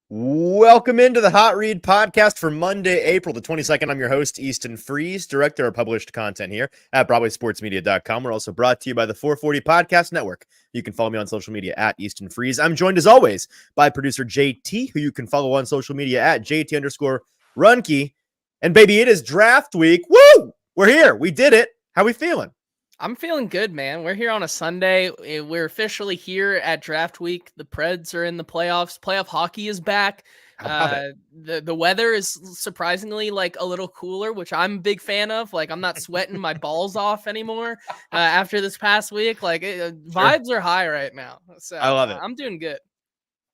Welcome into the Hot Read podcast for Monday, April the 22nd. I'm your host, Easton Freeze, director of published content here at BroadwaySportsMedia.com. We're also brought to you by the 440 Podcast Network. You can follow me on social media at Easton Freeze. I'm joined, as always, by producer JT, who you can follow on social media at JT_Ruhnke. And baby, it is draft week. Woo! We're here. We did it. How we feeling? I'm feeling good, man. We're here on a Sunday. We're officially here at draft week. The Preds are in the playoffs. Playoff hockey is back. How about it? The weather is surprisingly like a little cooler, which I'm a big fan of. Like I'm not sweating my balls off anymore after this past week. Like vibes are high right now. So I love it. I'm doing good.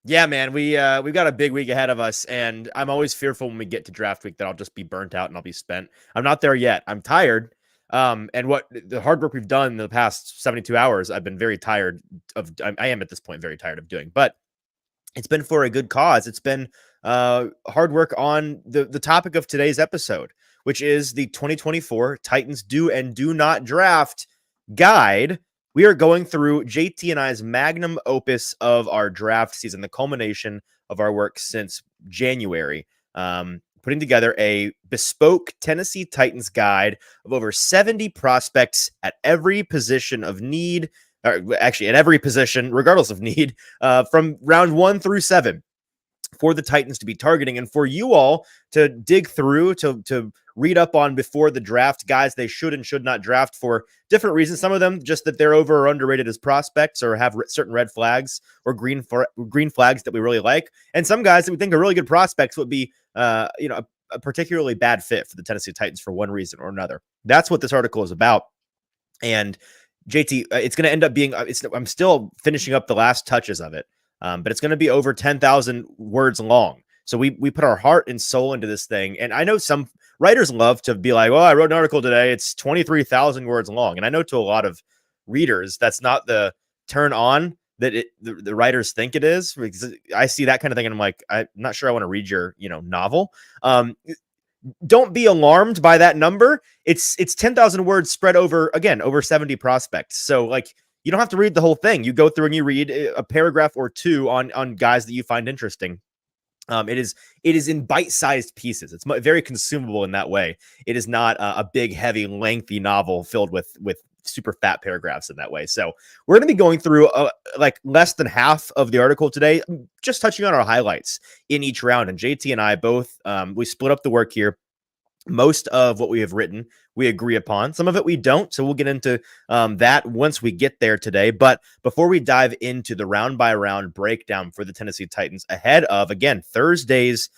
Yeah, man, we've got a big week ahead of us, and I'm always fearful when we get to draft week that I'll just be burnt out and I'll be spent. I'm not there yet. I'm tired. And what the hard work we've done in the past 72 hours, I've been very tired of. I am at this point very tired of doing, but it's been for a good cause. It's been hard work on the topic of today's episode, which is the 2024 Titans do and do not draft guide. We are going through JT and I's magnum opus of our draft season, the culmination of our work since January. Putting together a bespoke Tennessee Titans guide of over 70 prospects at every position of need, or actually at every position, regardless of need, from round 1 through 7 for the Titans to be targeting, and for you all to dig through, to read up on before the draft guys they should and should not draft for different reasons. Some of them just that they're over or underrated as prospects or have certain red flags or green flags that we really like. And some guys that we think are really good prospects would be, a particularly bad fit for the Tennessee Titans for one reason or another. That's what this article is about. And JT, it's going to end up being, I'm still finishing up the last touches of it. But it's going to be over 10,000 words long. So we put our heart and soul into this thing. And I know some writers love to be like, well, I wrote an article today. It's 23,000 words long. And I know to a lot of readers, that's not the turn on that the writers think it is. Because I see that kind of thing. And I'm like, I'm not sure I want to read your, novel. Don't be alarmed by that number. It's 10,000 words spread over 70 prospects. So like, you don't have to read the whole thing. You go through and you read a paragraph or two on guys that you find interesting. It is in bite-sized pieces. It's very consumable in that way. It is not a big, heavy, lengthy novel filled with super fat paragraphs in that way. So we're going to be going through like less than half of the article today, just touching on our highlights in each round. And JT and I both, we split up the work here. Most of what we have written, we agree upon. Some of it we don't. So we'll get into that once we get there today. But before we dive into the round by round breakdown for the Tennessee Titans ahead of, again, Thursday's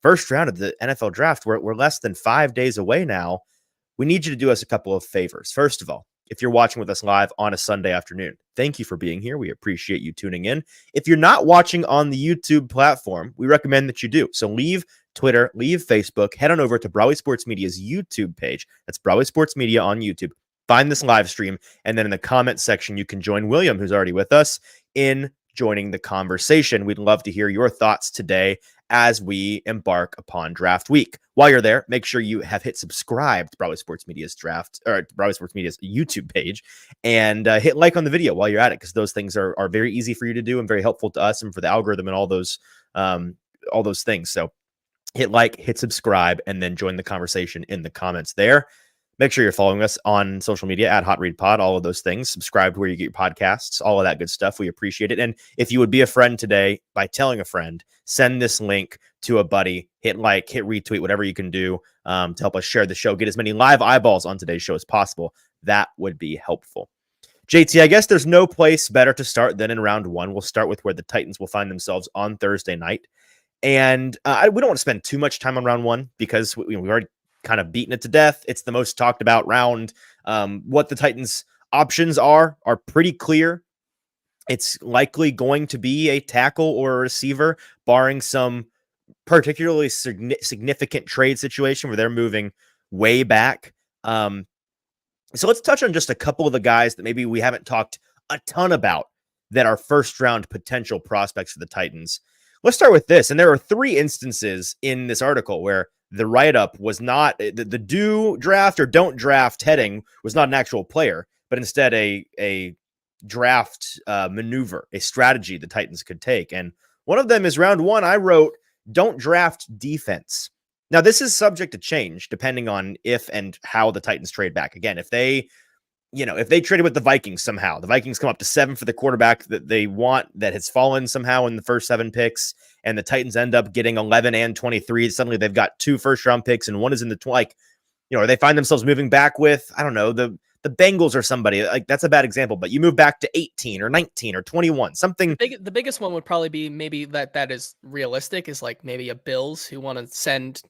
first round of the NFL draft, we're less than 5 days away now. We need you to do us a couple of favors. First of all, if you're watching with us live on a Sunday afternoon, thank you for being here. We appreciate you tuning in. If you're not watching on the YouTube platform, we recommend that you do. So leave Twitter, leave Facebook, head on over to Broadway Sports Media's YouTube page. That's Broadway Sports Media on YouTube. Find this live stream, and then in the comment section, you can join William, who's already with us, in joining the conversation. We'd love to hear your thoughts today as we embark upon draft week. While you're there, make sure you have hit subscribe to Broadway Sports Media's Broadway Sports Media's YouTube page, and hit like on the video while you're at it, because those things are very easy for you to do and very helpful to us and for the algorithm and all those things. So hit like, hit subscribe, and then join the conversation in the comments there. Make sure you're following us on social media at Hot Read Pod, all of those things. Subscribe to where you get your podcasts, all of that good stuff. We appreciate it. And if you would be a friend today by telling a friend, send this link to a buddy, hit like, hit retweet, whatever you can do to help us share the show, get as many live eyeballs on today's show as possible. That would be helpful. JT, I guess there's no place better to start than in round 1. We'll start with where the Titans will find themselves on Thursday night. And we don't want to spend too much time on round 1 because we've already kind of beaten it to death. It's the most talked about round. What the Titans' options are pretty clear. It's likely going to be a tackle or a receiver, barring some particularly significant trade situation where they're moving way back. So let's touch on just a couple of the guys that maybe we haven't talked a ton about that are first round potential prospects for the Titans. Let's start with this. And there are 3 instances in this article where the write-up was not the do draft or don't draft heading was not an actual player, but instead a draft maneuver, a strategy the Titans could take. And one of them is round 1. I wrote don't draft defense. Now, this is subject to change depending on if and how the Titans trade back. Again, if they traded with the Vikings somehow, the Vikings come up to 7 for the quarterback that they want that has fallen somehow in the first 7 picks, and the Titans end up getting 11 and 23. Suddenly they've got 2 first-round picks, and one is in the or they find themselves moving back with, I don't know, the Bengals or somebody. Like, that's a bad example, but you move back to 18 or 19 or 21, something. The biggest one would probably be maybe that is realistic is like maybe a Bills who want to send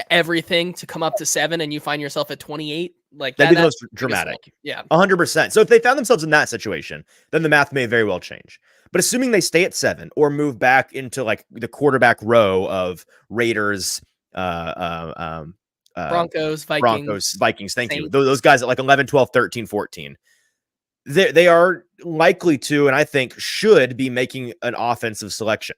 everything to come up to 7 and you find yourself at 28. Like that'd be the most dramatic. Yeah. 100%. So if they found themselves in that situation, then the math may very well change. But assuming they stay at 7 or move back into like the quarterback row of Raiders, Broncos, Vikings. Thank Saints. you. Those guys at like 11, 12, 13, 14. They are likely to, and I think should be making an offensive selection.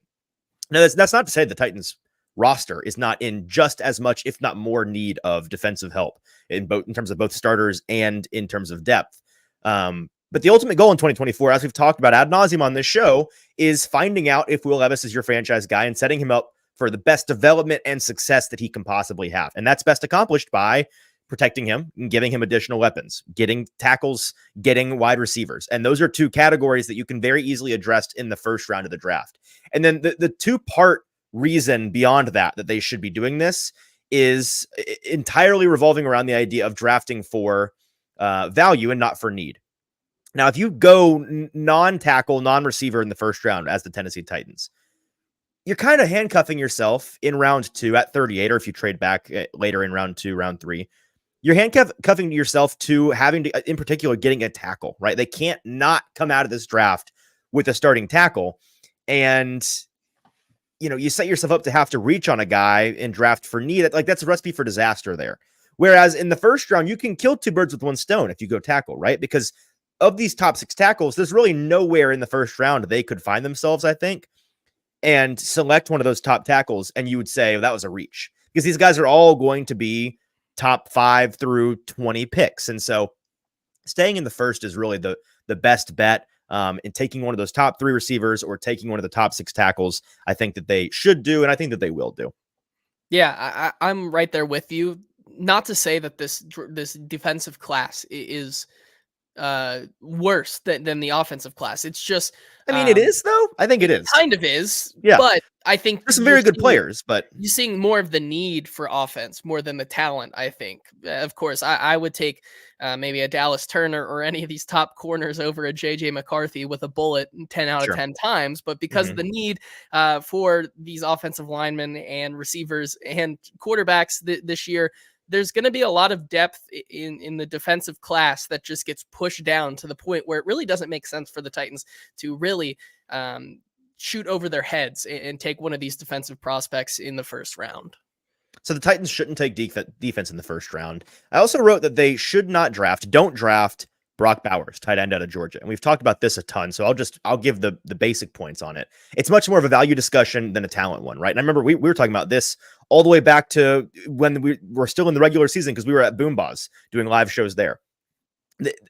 Now, that's not to say the Titans roster is not in just as much, if not more, need of defensive help in terms of both starters and in terms of depth. But the ultimate goal in 2024, as we've talked about ad nauseum on this show, is finding out if Will Levis is your franchise guy and setting him up for the best development and success that he can possibly have. And that's best accomplished by protecting him and giving him additional weapons, getting tackles, getting wide receivers. And those are 2 categories that you can very easily address in the first round of the draft. And then the 2-part reason beyond that they should be doing this is entirely revolving around the idea of drafting for value and not for need. Now, if you go non-tackle, non-receiver in the first round as the Tennessee Titans, you're kind of handcuffing yourself in round 2 at 38, or if you trade back later in round 2, round 3, you're handcuffing yourself to having to, in particular, getting a tackle, right? They can't not come out of this draft with a starting tackle. And, you set yourself up to have to reach on a guy and draft for need. Like, that's a recipe for disaster there. Whereas in the first round, you can kill 2 birds with 1 stone if you go tackle, right? Because of these top 6 tackles, there's really nowhere in the first round they could find themselves, I think, and select one of those top tackles, and you would say, that was a reach. Because these guys are all going to be top 5 through 20 picks. And so staying in the first is really the best bet. In taking one of those top 3 receivers or taking one of the top 6 tackles, I think that they should do, and I think that they will do. Yeah, I'm right there with you. Not to say that this defensive class is worse than the offensive class. It's just, it is though. I think it is. Kind of is. Yeah. But I think there's some very good players, but you're seeing more of the need for offense more than the talent, I think. Of course, I would take maybe a Dallas Turner or any of these top corners over a JJ McCarthy with a bullet 10 out of 10 times. But because of the need for these offensive linemen and receivers and quarterbacks this year, there's going to be a lot of depth in the defensive class that just gets pushed down to the point where it really doesn't make sense for the Titans to really shoot over their heads and take one of these defensive prospects in the first round. So the Titans shouldn't take defense in the first round. I also wrote that they should not don't draft Brock Bowers, tight end out of Georgia. And we've talked about this a ton, so I'll give the basic points on it. It's much more of a value discussion than a talent one, right? And I remember we were talking about this all the way back to when we were still in the regular season because we were at Boom Boss doing live shows there.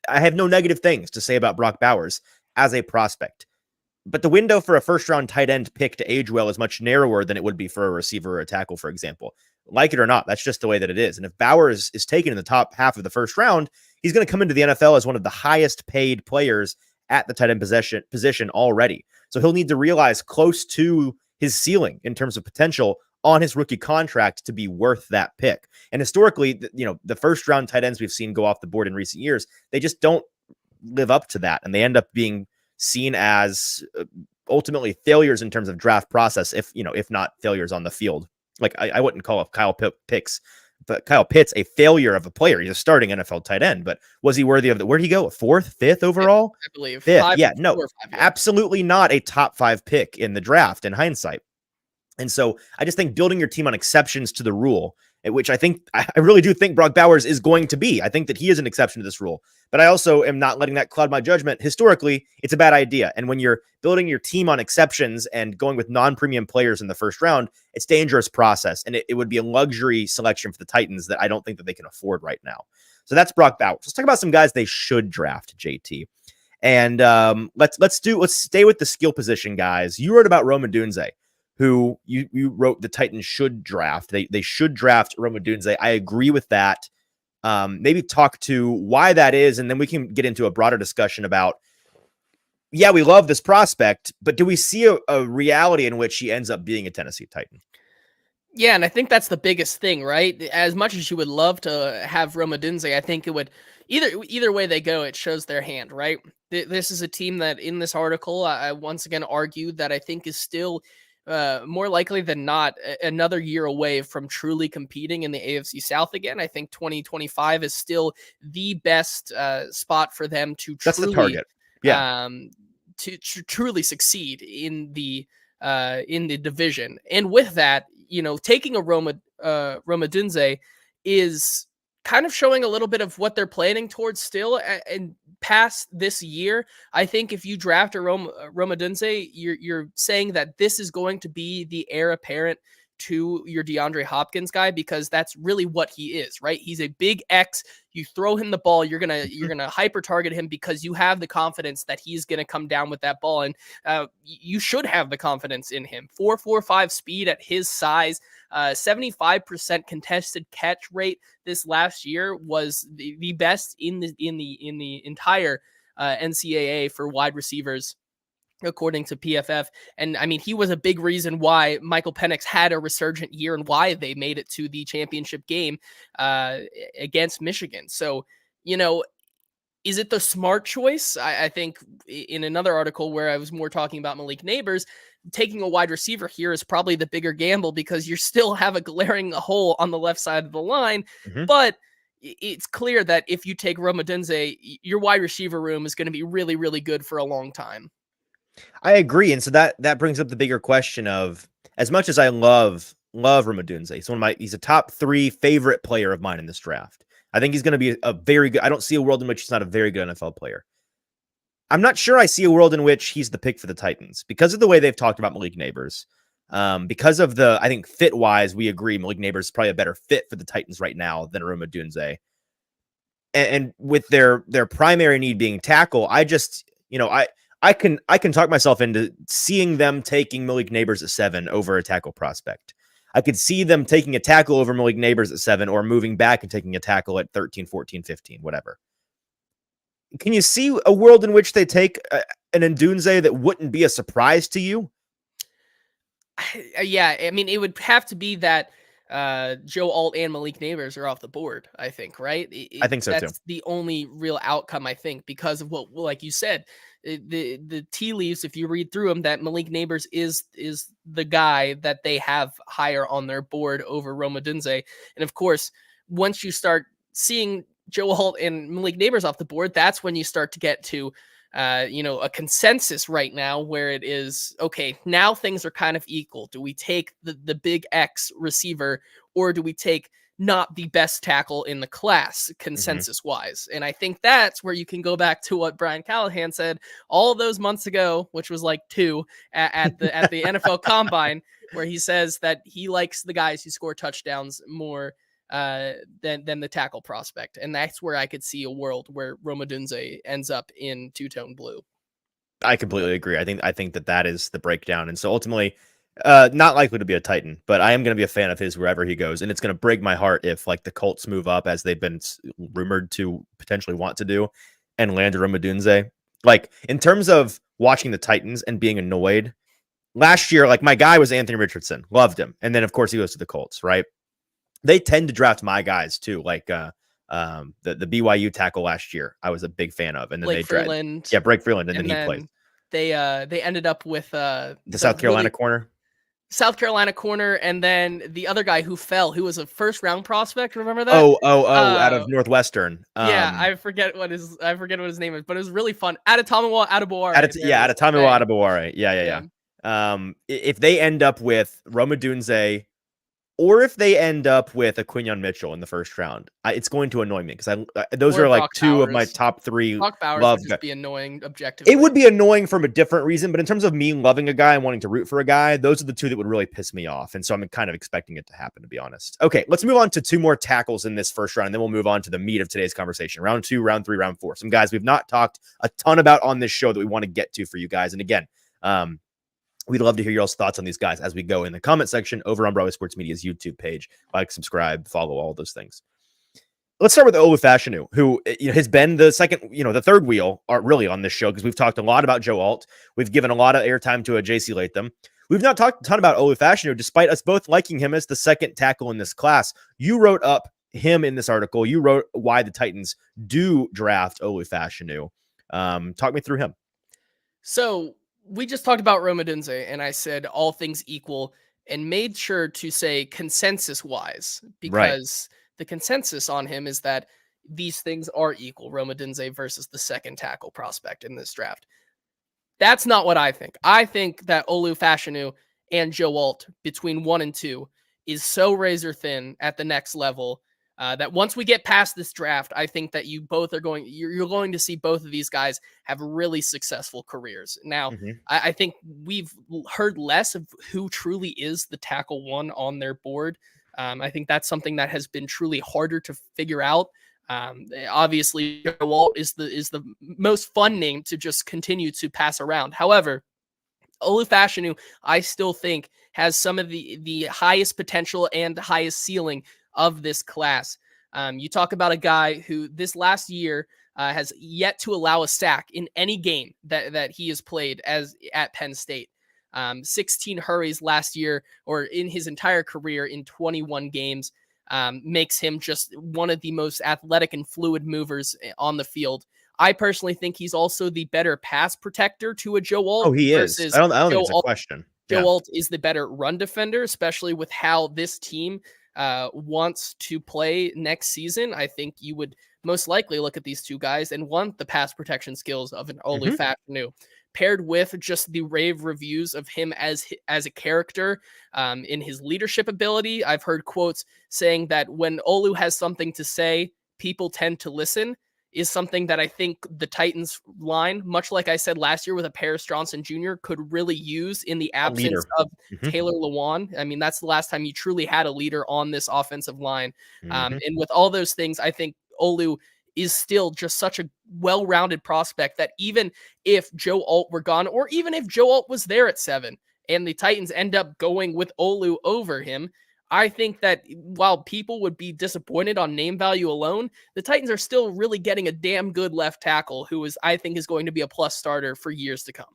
I have no negative things to say about Brock Bowers as a prospect. But the window for a first-round tight end pick to age well is much narrower than it would be for a receiver or a tackle, for example. Like it or not, that's just the way that it is. And if Bowers is taken in the top half of the first round, he's going to come into the NFL as one of the highest paid players at the tight end position already. So he'll need to realize close to his ceiling in terms of potential on his rookie contract to be worth that pick. And historically, the first-round tight ends we've seen go off the board in recent years, they just don't live up to that. And they end up being seen as ultimately failures in terms of draft process, if not failures on the field. Like I wouldn't call Kyle Pitts a failure of a player. He's a starting NFL tight end, but was he worthy of where'd he go? 4th, 5th overall? I believe. 5th. Yeah, no, 4 5, absolutely not a top 5 pick in the draft in hindsight. And so I just think building your team on exceptions to the rule, which I really do think Brock Bowers is going to be. I think that he is an exception to this rule, but I also am not letting that cloud my judgment. Historically, it's a bad idea. And when you're building your team on exceptions and going with non-premium players in the first round, it's a dangerous process. And it would be a luxury selection for the Titans that I don't think that they can afford right now. So that's Brock Bowers. Let's talk about some guys they should draft, JT. And let's stay with the skill position guys. You wrote about Rome Odunze, who you wrote the Titans should draft. They should draft Rome Odunze. I agree with that. Maybe talk to why that is, and then we can get into a broader discussion about, yeah, we love this prospect, but do we see a reality in which he ends up being a Tennessee Titan? Yeah, and I think that's the biggest thing, right? As much as you would love to have Rome Odunze, I think it would either way they go, it shows their hand, right? This is a team that in this article, I once again argued that I think is still more likely than not another year away from truly competing in the AFC South again. I think 2025 is still the best spot for them to That's the truly target. Yeah. Truly succeed in the division. And with that, taking a Roma Dunze is kind of showing a little bit of what they're planning towards still. And past this year, I think if you draft a Roma Dunze, you're saying that this is going to be the heir apparent to your DeAndre Hopkins guy, because that's really what he is, right? He's a big X. You throw him the ball, you're gonna hyper target him because you have the confidence that he's gonna come down with that ball, and you should have the confidence in him. 4.45 speed at his size, 75% contested catch rate this last year was the best in the entire NCAA for wide receivers, according to PFF. And I mean, he was a big reason why Michael Penix had a resurgent year and why they made it to the championship game against Michigan. So, is it the smart choice? I think in another article where I was more talking about Malik Neighbors, taking a wide receiver here is probably the bigger gamble because you still have a glaring hole on the left side of the line. Mm-hmm. But it's clear that if you take Rome Odunze, your wide receiver room is going to be really, really good for a long time. I agree. And so that brings up the bigger question of, as much as I love Rome Odunze, he's a top 3 favorite player of mine in this draft. I think he's going to be a very good, I don't see a world in which he's not a very good NFL player. I'm not sure I see a world in which he's the pick for the Titans because of the way they've talked about Malik Neighbors. Because of I think fit wise, we agree Malik Neighbors is probably a better fit for the Titans right now than Rome Odunze. And with their primary need being tackle, I just, I can talk myself into seeing them taking Malik Neighbors at 7 over a tackle prospect. I could see them taking a tackle over Malik Neighbors at 7 or moving back and taking a tackle at 13, 14, 15, whatever. Can you see a world in which they take an Odunze that wouldn't be a surprise to you? Yeah, I mean, it would have to be that Joe Alt and Malik Neighbors are off the board, I think, right? I think so too. That's the only real outcome, I think, because of what, like you said, the tea leaves, if you read through them, that Malik Neighbors is the guy that they have higher on their board over Rome Odunze. And of course, once you start seeing Joe Alt and Malik Neighbors off the board, that's when you start to get to a consensus right now where it is, okay, now things are kind of equal. Do we take the big X receiver, or do we take not the best tackle in the class consensus wise? And I think that's where you can go back to what Brian Callahan said all those months ago, which was like 2 at the NFL Combine, where he says that he likes the guys who score touchdowns more than the tackle prospect. And that's where I could see a world where Rome Odunze ends up in two-tone blue. I completely agree. I think that is the breakdown. And so ultimately, not likely to be a Titan, but I am going to be a fan of his wherever he goes. And it's going to break my heart if like the Colts move up, as they've been rumored to potentially want to do, and land Rome Odunze. Like, in terms of watching the Titans and being annoyed, last year, like, my guy was Anthony Richardson. Loved him. And then, of course, he goes to the Colts, right? They tend to draft my guys too, like the BYU tackle last year. I was a big fan of, and then Blake Freeland. Blake Freeland, and then he played. They ended up with the South Carolina corner. South Carolina corner, and then the other guy who fell, who was a first round prospect. Remember that? Out of Northwestern. Yeah, I forget what his name is, but it was really fun. Adetomiwa Adebaware. Adetomiwa Adebaware. Yeah. If they end up with Rome Odunze, or if they end up with a Quinyon Mitchell in the first round, it's going to annoy me because those are like two of my top 3. Brock Bowers would just be annoying objectively. It would be annoying from a different reason, but in terms of me loving a guy and wanting to root for a guy, those are the 2 that would really piss me off. And so I'm kind of expecting it to happen, to be honest. Okay, let's move on to 2 more tackles in this first round, and then we'll move on to the meat of today's conversation. Round 2, round 3, round 4. Some guys we've not talked a ton about on this show that we want to get to for you guys. And again, We'd love to hear your thoughts on these guys as we go in the comment section over on Broadway Sports Media's YouTube page. Like, subscribe, follow, all those things. Let's start with Olu Fashanu, who has been the third wheel really on this show, because we've talked a lot about Joe Alt. We've given a lot of airtime to a JC Latham. We've not talked a ton about Olu Fashanu, despite us both liking him as the second tackle in this class. You wrote up him in this article. You wrote why the Titans do draft Olu Fashanu. Talk me through him. So we just talked about Rome Odunze, and I said all things equal, and made sure to say consensus-wise, because the consensus on him is that these things are equal. Rome Odunze versus the second tackle prospect in this draft. That's not what I think. I think that Olu Fashanu and Joe Alt between 1 and 2 is so razor thin at the next level that once we get past this draft, I think that you're going to see both of these guys have really successful careers. Now, I think we've heard less of who truly is the tackle one on their board. I think that's something that has been truly harder to figure out. Obviously, Joe Alt is the most fun name to just continue to pass around. However, Olu Fashanu, I still think, has some of the highest potential and highest ceiling of this class. You talk about a guy who this last year has yet to allow a sack in any game that he has played at Penn State. 16 hurries last year, or in his entire career in 21 games, makes him just one of the most athletic and fluid movers on the field. I personally think he's also the better pass protector to a Joe Alt. Oh, he is. I don't think it's a question. Joe Alt is the better run defender, especially with how this team wants to play next season. I think you would most likely look at these two guys and want the pass protection skills of an Olu Fashanu, paired with just the rave reviews of him as a character, in his leadership ability. I've heard quotes saying that when Olu has something to say, people tend to listen, is something that I think the Titans line, much like I said last year with a Paris Johnson Jr., could really use in the absence of Taylor Lewan. I mean, that's the last time you truly had a leader on this offensive line. And with all those things, I think Olu is still just such a well-rounded prospect that even if Joe Alt were gone, or even if Joe Alt was there at 7 and the Titans end up going with Olu over him, I think that while people would be disappointed on name value alone, the Titans are still really getting a damn good left tackle who I think is going to be a plus starter for years to come.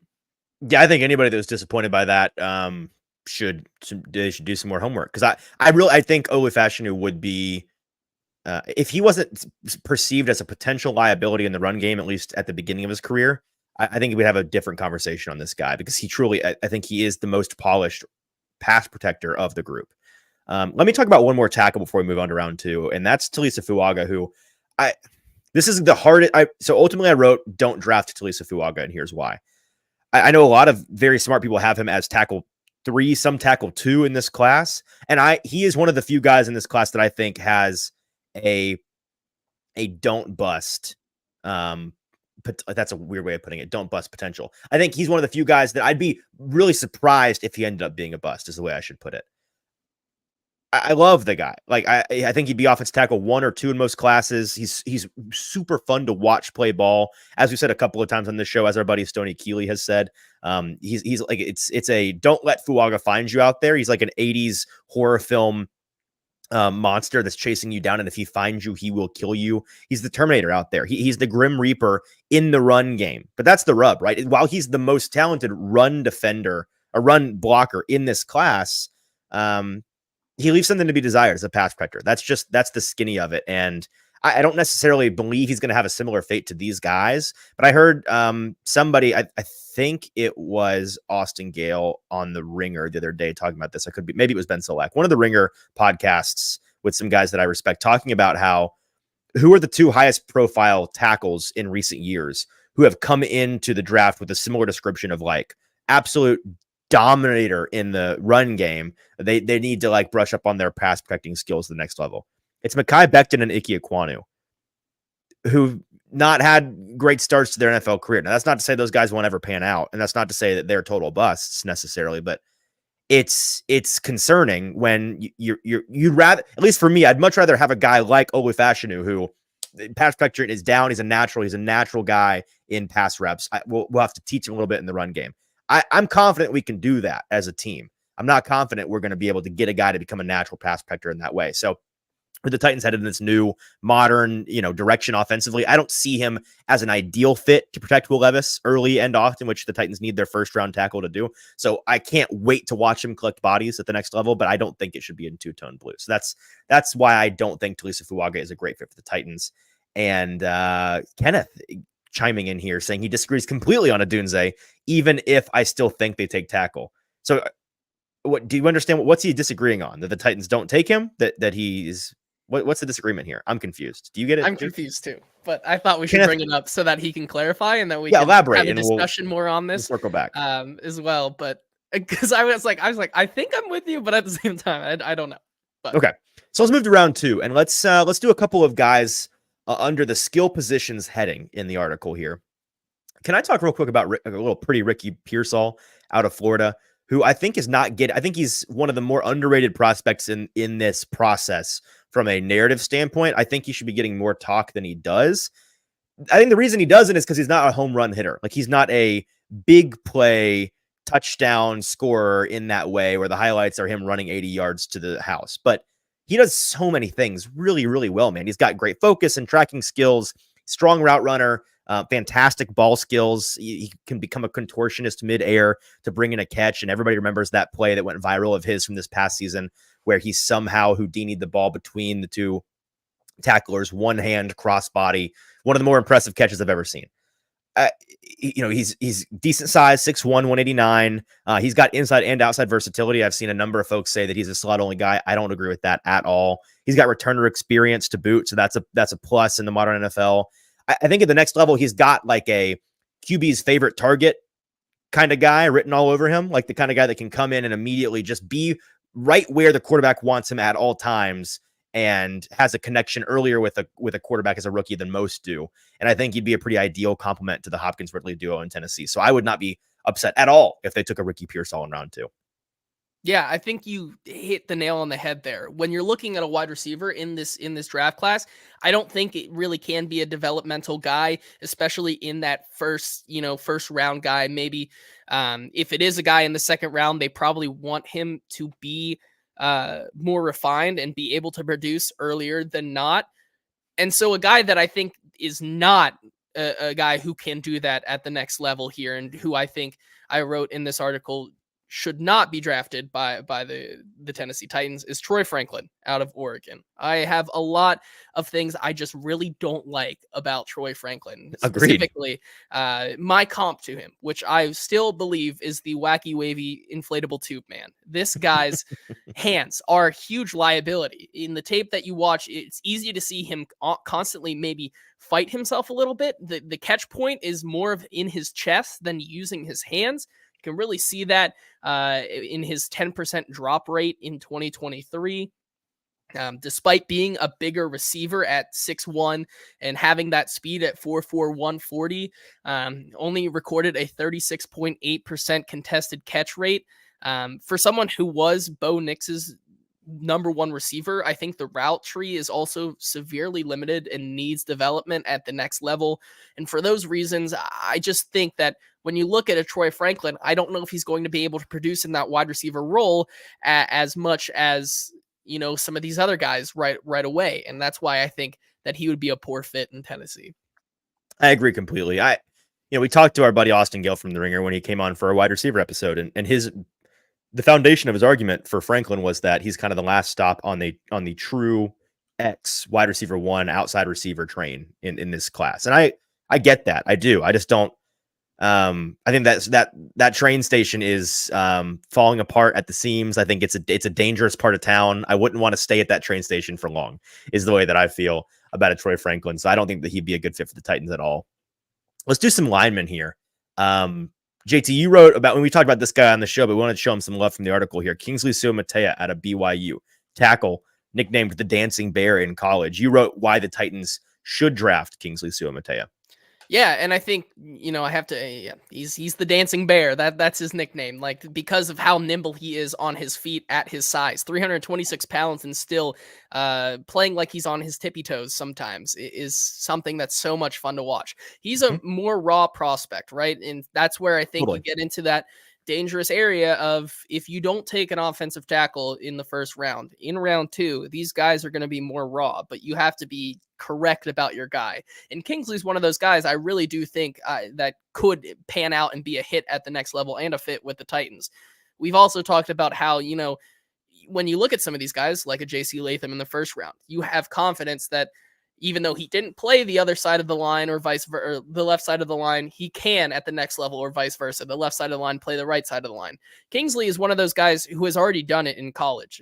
Yeah, I think anybody that was disappointed by that should do some more homework, because I think Olu Fashanu would be, if he wasn't perceived as a potential liability in the run game, at least at the beginning of his career, I think we'd have a different conversation on this guy, because he truly, I think he is the most polished pass protector of the group. Let me talk about one more tackle before we move on to round 2, and that's Talisa Fuaga, who this is the hardest. So ultimately I wrote, don't draft Talisa Fuaga, and here's why. I know a lot of very smart people have him as tackle 3, some tackle 2 in this class, and he is one of the few guys in this class that I think has a don't bust. But that's a weird way of putting it. Don't bust potential. I think he's one of the few guys that I'd be really surprised if he ended up being a bust, is the way I should put it. I love the guy. Like, I think he'd be offensive tackle 1 or 2 in most classes. He's super fun to watch play ball. As we said a couple of times on this show, as our buddy Stoney Keeley has said, he's like, it's a don't let Fuaga find you out there. He's like an 80s horror film monster that's chasing you down, and if he finds you, he will kill you. He's the Terminator out there. He's the Grim Reaper in the run game. But that's the rub, right? While he's the most talented run defender, a run blocker in this class, he leaves something to be desired as a pass protector. That's the skinny of it. And I don't necessarily believe he's going to have a similar fate to these guys, but I heard somebody, I think it was Austin Gale on the Ringer the other day talking about this. Maybe it was Ben Solak, one of the Ringer podcasts with some guys that I respect, talking about who are the 2 highest profile tackles in recent years who have come into the draft with a similar description of like absolute dominator in the run game. They need to like brush up on their pass protecting skills to the next level. It's Mekhi Becton and Ike Ekwonu, who've not had great starts to their NFL career. Now, that's not to say those guys won't ever pan out, and that's not to say that they're total busts necessarily, but it's concerning when you'd rather, at least for me, I'd much rather have a guy like Olu Fashanu, who pass protection is down. He's a natural guy in pass reps. We'll have to teach him a little bit in the run game. I'm confident we can do that as a team. I'm not confident we're going to be able to get a guy to become a natural pass protector in that way. So with the Titans headed in this new modern, direction offensively, I don't see him as an ideal fit to protect Will Levis early and often, which the Titans need their first round tackle to do. So I can't wait to watch him collect bodies at the next level, but I don't think it should be in two-tone blue. So that's why I don't think Talisa Fuaga is a great fit for the Titans. And Kenneth chiming in here saying he disagrees completely on Odunze, even if I still think they take tackle. So what do you understand? What's he disagreeing on? That the Titans don't take him? That he's what's the disagreement here? I'm confused. Do you get it? I'm confused too, but I thought we should bring it up so that he can clarify and that we can elaborate have a and discussion more on we'll this circle back as well. But because I was like, I think I'm with you, but at the same time, I don't know. But. Okay, so let's move to round 2 and let's do a couple of guys under the skill positions heading in the article here. Can I talk real quick about a little pretty Ricky Pearsall out of Florida, who I think is not getting, I think he's one of the more underrated prospects in this process from a narrative standpoint. I think he should be getting more talk than he does. I think the reason he doesn't is because he's not a home run hitter. Like, he's not a big play touchdown scorer in that way where the highlights are him running 80 yards to the house. But he does so many things really, really well, man. He's got great focus and tracking skills, strong route runner, fantastic ball skills. He can become a contortionist mid-air to bring in a catch. And everybody remembers that play that went viral of his from this past season where he somehow Houdini'd the ball between the two tacklers, one hand crossbody. One of the more impressive catches I've ever seen. He's decent size, 6'1", 189. He's got inside and outside versatility. I've seen a number of folks say that he's a slot only guy. I don't agree with that at all. He's got returner experience to boot, so that's a plus in the modern NFL. I think at the next level, he's got like a QB's favorite target kind of guy written all over him, like the kind of guy that can come in and immediately just be right where the quarterback wants him at all times and has a connection earlier with a quarterback as a rookie than most do. And I think he'd be a pretty ideal complement to the Hopkins-Ridley duo in Tennessee. So I would not be upset at all if they took a Ricky Pearsall in round 2. Yeah, I think you hit the nail on the head there. When you're looking at a wide receiver in this draft class, I don't think it really can be a developmental guy, especially in that first round guy. Maybe if it is a guy in the second round, they probably want him to be more refined and be able to produce earlier than not. And so a guy that I think is not a guy who can do that at the next level here, and who I think I wrote in this article should not be drafted by the Tennessee Titans, is Troy Franklin out of Oregon. I have a lot of things I just really don't like about Troy Franklin. Agreed. Specifically, my comp to him, which I still believe is the wacky wavy inflatable tube man. This guy's hands are a huge liability. In the tape that you watch, it's easy to see him constantly maybe fight himself a little bit. The catch point is more of in his chest than using his hands. You can really see that in his 10% drop rate in 2023. Despite being a bigger receiver at 6'1" and having that speed at 4'4", 140, only recorded a 36.8% contested catch rate. For someone who was Bo Nix's number one receiver, I think the route tree is also severely limited and needs development at the next level. And for those reasons, I just think that when you look at a Troy Franklin, I don't know if he's going to be able to produce in that wide receiver role as much as, some of these other guys right away. And that's why I think that he would be a poor fit in Tennessee. I agree completely. We talked to our buddy Austin Gale from The Ringer when he came on for a wide receiver episode, and the foundation of his argument for Franklin was that he's kind of the last stop on the true X wide receiver 1 outside receiver train in this class. And I get that. I do. I just don't. I think that train station is falling apart at the seams. I think it's a dangerous part of town. I wouldn't want to stay at that train station for long, is the way that I feel about a Troy Franklin. So I don't think that he'd be a good fit for the Titans at all. Let's do some linemen here. JT, you wrote about, when we talked about this guy on the show, but we wanted to show him some love from the article here. Kingsley Suamatea out of BYU, tackle, nicknamed the Dancing Bear in college. You wrote why the Titans should draft Kingsley Suamatea. Yeah, and I think, I have to yeah, he's the dancing bear. That's his nickname. Like, because of how nimble he is on his feet at his size. 326 pounds and still playing like he's on his tippy toes sometimes is something that's so much fun to watch. He's a Mhm. more raw prospect, right? And that's where I think you Totally. get into that dangerous area of, if you don't take an offensive tackle in the first round, in round 2, these guys are going to be more raw, but you have to be correct about your guy. And Kingsley's one of those guys I really do think that could pan out and be a hit at the next level and a fit with the Titans. We've also talked about how, when you look at some of these guys like a JC Latham in the first round, you have confidence that even though he didn't play the other side of the line or vice versa, the left side of the line, he can at the next level, or vice versa. The left side of the line play the right side of the line. Kingsley is one of those guys who has already done it in college.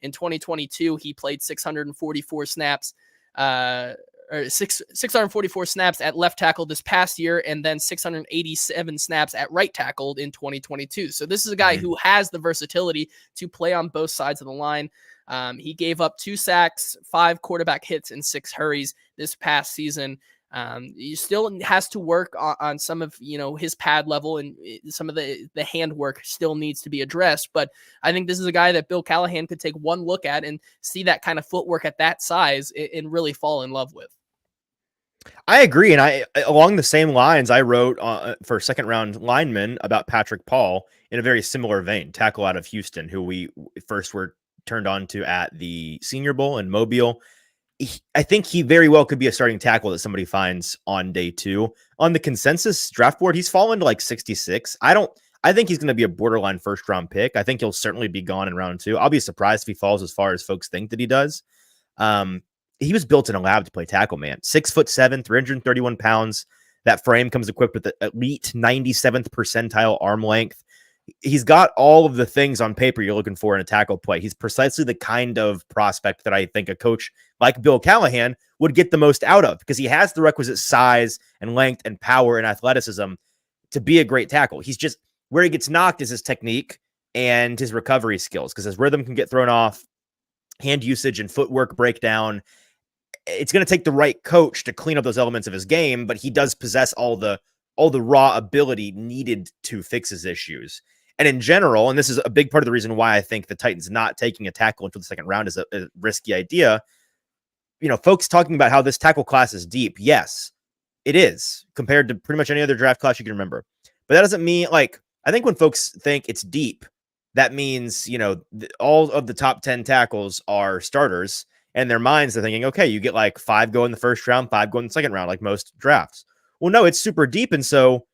In 2022, he played 644 snaps. Or 644 snaps at left tackle this past year, and then 687 snaps at right tackle in 2022. So this is a guy Mhm. who has the versatility to play on both sides of the line. He gave up 2 sacks, 5 quarterback hits, and 6 hurries this past season. He still has to work on some of his pad level, and some of the handwork still needs to be addressed. But I think this is a guy that Bill Callahan could take one look at and see that kind of footwork at that size and really fall in love with. I agree, and I along the same lines I wrote for second round lineman about Patrick Paul in a very similar vein, tackle out of Houston, who we first were turned on to at the Senior Bowl in Mobile. I think he very well could be a starting tackle that somebody finds on day 2. On the consensus draft board, he's fallen to like 66. I think he's going to be a borderline first round pick. I think he'll certainly be gone in round 2. I'll be surprised if he falls as far as folks think that he does. Um, he was built in a lab to play tackle, man. 6'7", 331 pounds. That frame comes equipped with the elite 97th percentile arm length. He's got all of the things on paper you're looking for in a tackle play. He's precisely the kind of prospect that I think a coach like Bill Callahan would get the most out of, because he has the requisite size and length and power and athleticism to be a great tackle. He's just, where he gets knocked is his technique and his recovery skills, because his rhythm can get thrown off, hand usage and footwork breakdown. It's going to take the right coach to clean up those elements of his game, but he does possess all the raw ability needed to fix his issues. And in general, and this is a big part of the reason why I think the Titans not taking a tackle until the second round is a risky idea. Folks talking about how this tackle class is deep. Yes, it is, compared to pretty much any other draft class you can remember. But that doesn't mean, like, I think when folks think it's deep, that means, all of the top 10 tackles are starters. And their minds, they're thinking, okay, you get like 5 go in the first round, 5 go in the second round, like most drafts. Well, no, it's super deep. And so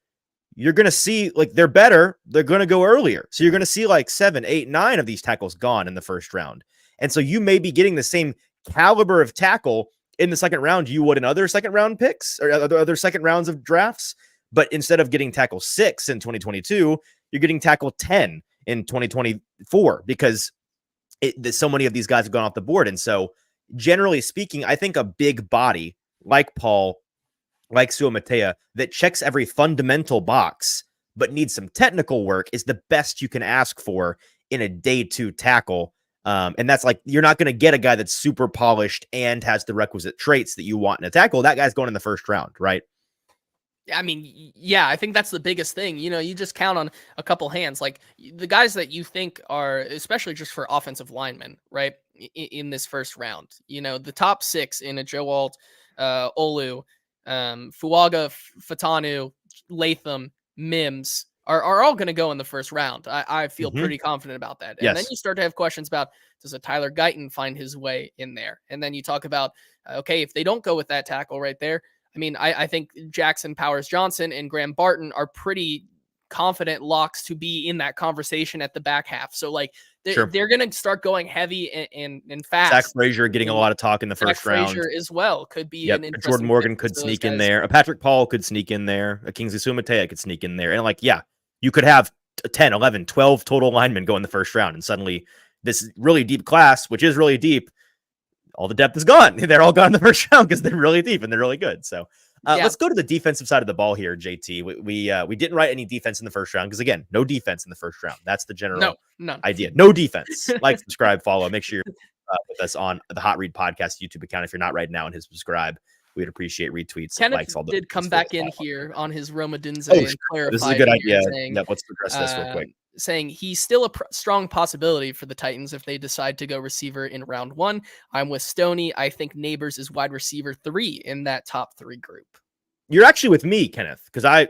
you're going to see, like, they're better. They're going to go earlier. So you're going to see like 7, 8, 9 of these tackles gone in the first round. And so you may be getting the same caliber of tackle in the second round you would in other second round picks or other second rounds of drafts. But instead of getting tackle 6 in 2022, you're getting tackle 10 in 2024, because so many of these guys have gone off the board. And so, generally speaking, I think a big body like Paul, like Suamatea, that checks every fundamental box but needs some technical work is the best you can ask for in a day 2 tackle. And that's like, you're not going to get a guy that's super polished and has the requisite traits that you want in a tackle. That guy's going in the first round, right? I mean, yeah, I think that's the biggest thing. You just count on a couple hands. Like, the guys that you think are, especially just for offensive linemen, right, in this first round, the top 6 in a Joe Alt, Olu, Fuaga, Fatanu, Latham, Mims are all going to go in the first round. I feel pretty confident about that. And then Yes. you start to have questions about, does a Tyler Guyton find his way in there? And then you talk about, okay, if they don't go with that tackle right there, I mean, I think Jackson Powers Johnson and Graham Barton are pretty confident locks to be in that conversation at the back half. So, like, Sure. they're going to start going heavy and Zach fast. Frazier getting a lot of talk in the Zach first round. Frazier as well could be Yep. an A Jordan interesting Morgan fit for could those sneak in guys. there. A Patrick Paul could sneak in there. A Kingsley Suamatea could sneak in there. And like, yeah, you could have 10, 11, 12 total linemen go in the first round. And suddenly this really deep class, which is really deep, all the depth is gone. They're all gone in the first round because they're really deep and they're really good. So Yeah. let's go to the defensive side of the ball here, JT. We didn't write any defense in the first round because, again, no defense in the first round. That's the general none. idea. No defense. Like, subscribe, follow. Make sure you're with us on the Hot Read Podcast YouTube account if you're not right now, and hit subscribe. we'd appreciate retweets, Kenneth likes, all those did things come for back the in spotlight. here on his Roma Dunze Oh, and this is a clarified good here, idea. saying, Yep, let's address this real quick. saying he's still a strong possibility for the Titans if they decide to go receiver in round 1. I'm with Stoney. I think Neighbors is wide receiver 3 in that top 3 group. You're actually with me, Kenneth, because I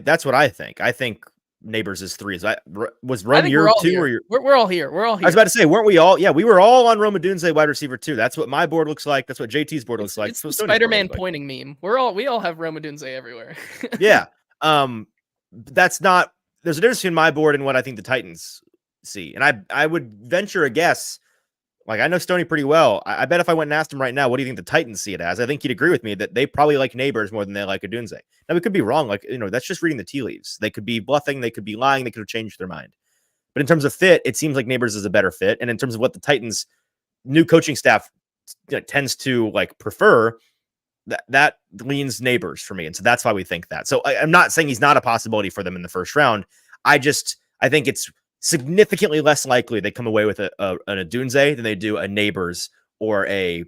that's what I think. I think Neighbors is 3. Was Rome your 2 or your? We're all here. We're all here. I was about to say, weren't we all? Yeah, we were all on Roma Dunze wide receiver 2. That's what my board looks like. That's what JT's board looks like. It's the Spider-Man pointing meme. We all have Roma Dunze everywhere. Yeah. That's not. There's a difference between my board and what I think the Titans see, and I would venture a guess. Like, I know Stoney pretty well. I bet if I went and asked him right now, what do you think the Titans see it as? I think he'd agree with me that they probably like Neighbors more than they like Odunze. Now, we could be wrong. Like, that's just reading the tea leaves. They could be bluffing. They could be lying. They could have changed their mind. But in terms of fit, it seems like Neighbors is a better fit. And in terms of what the Titans' new coaching staff tends to prefer, that leans Neighbors for me. And so that's why we think that. So I'm not saying he's not a possibility for them in the first round. I think it's significantly less likely they come away with an Odunze than they do a Neighbors or a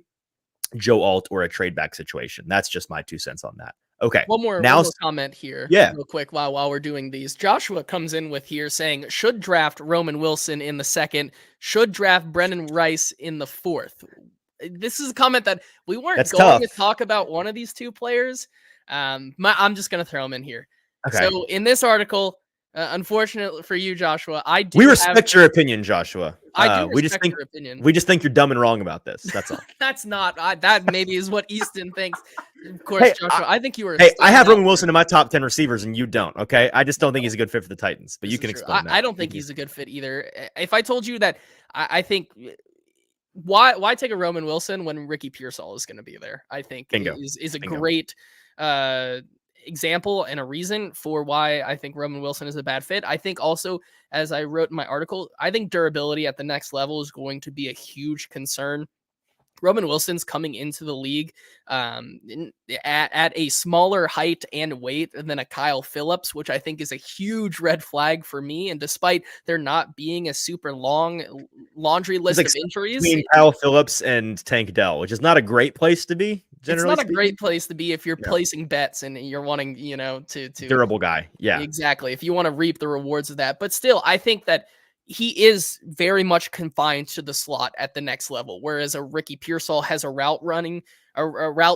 Joe Alt or a trade back situation. That's just my 2 cents on that. Okay. One more comment here. Yeah. Real quick while we're doing these. Joshua comes in with here saying, should draft Roman Wilson in the 2nd, should draft Brennan Rice in the 4th. This is a comment that we weren't going to talk about one of these 2 players. I'm just going to throw him in here. Okay. So in this article, unfortunately for you, Joshua, we respect your opinion, Joshua. I do respect your opinion. We just think you're dumb and wrong about this. That's all. That's not. That maybe is what Easton thinks. Of course, Joshua. I think you were. Hey, I have Roman Wilson in my top 10 receivers, and you don't. Okay, I just don't think he's a good fit for the Titans. But you can explain that. I don't think he's a good fit either. If I told you that, I think why take a Roman Wilson when Ricky Pearsall is going to be there? I think is a great example and a reason for why I think Roman Wilson is a bad fit. I think also, as I wrote in my article, I think durability at the next level is going to be a huge concern. Roman Wilson's coming into the league at a smaller height and weight than a Kyle Phillips, which I think is a huge red flag for me. And despite there not being a super long laundry list of injuries between Kyle Phillips and Tank Dell, which is not a great place to be. It's not a great place to be if you're placing bets and you're wanting, to durable guy. Yeah, exactly. If you want to reap the rewards of that, but still, I think that he is very much confined to the slot at the next level, whereas a Ricky Pearsall has a route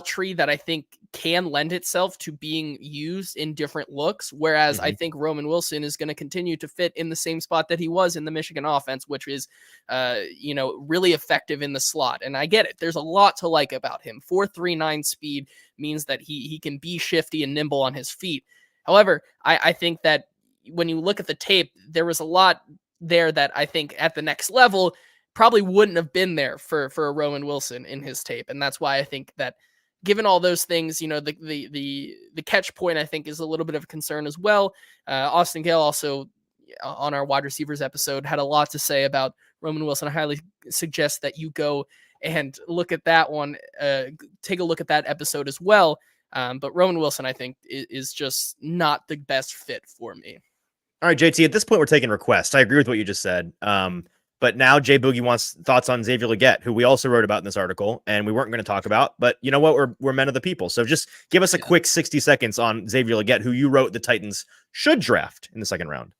tree that I think can lend itself to being used in different looks. Whereas I think Roman Wilson is going to continue to fit in the same spot that he was in the Michigan offense, which is, really effective in the slot. And I get it. There's a lot to like about him. 4.39 speed means that he can be shifty and nimble on his feet. However, I think that when you look at the tape, there was a lot there that I think at the next level probably wouldn't have been there for a Roman Wilson in his tape. And that's why I think that given all those things, the catch point, I think, is a little bit of a concern as well. Austin Gale also on our wide receivers episode had a lot to say about Roman Wilson. I highly suggest that you go and look at that one, take a look at that episode as well. But Roman Wilson, I think, is just not the best fit for me. All right, JT, at this point, we're taking requests. I agree with what you just said. But now Jay Boogie wants thoughts on Xavier Legette, who we also wrote about in this article, and we weren't going to talk about. But you know what? We're men of the people. So just give us a quick 60 seconds on Xavier Legette, who you wrote the Titans should draft in the 2nd round.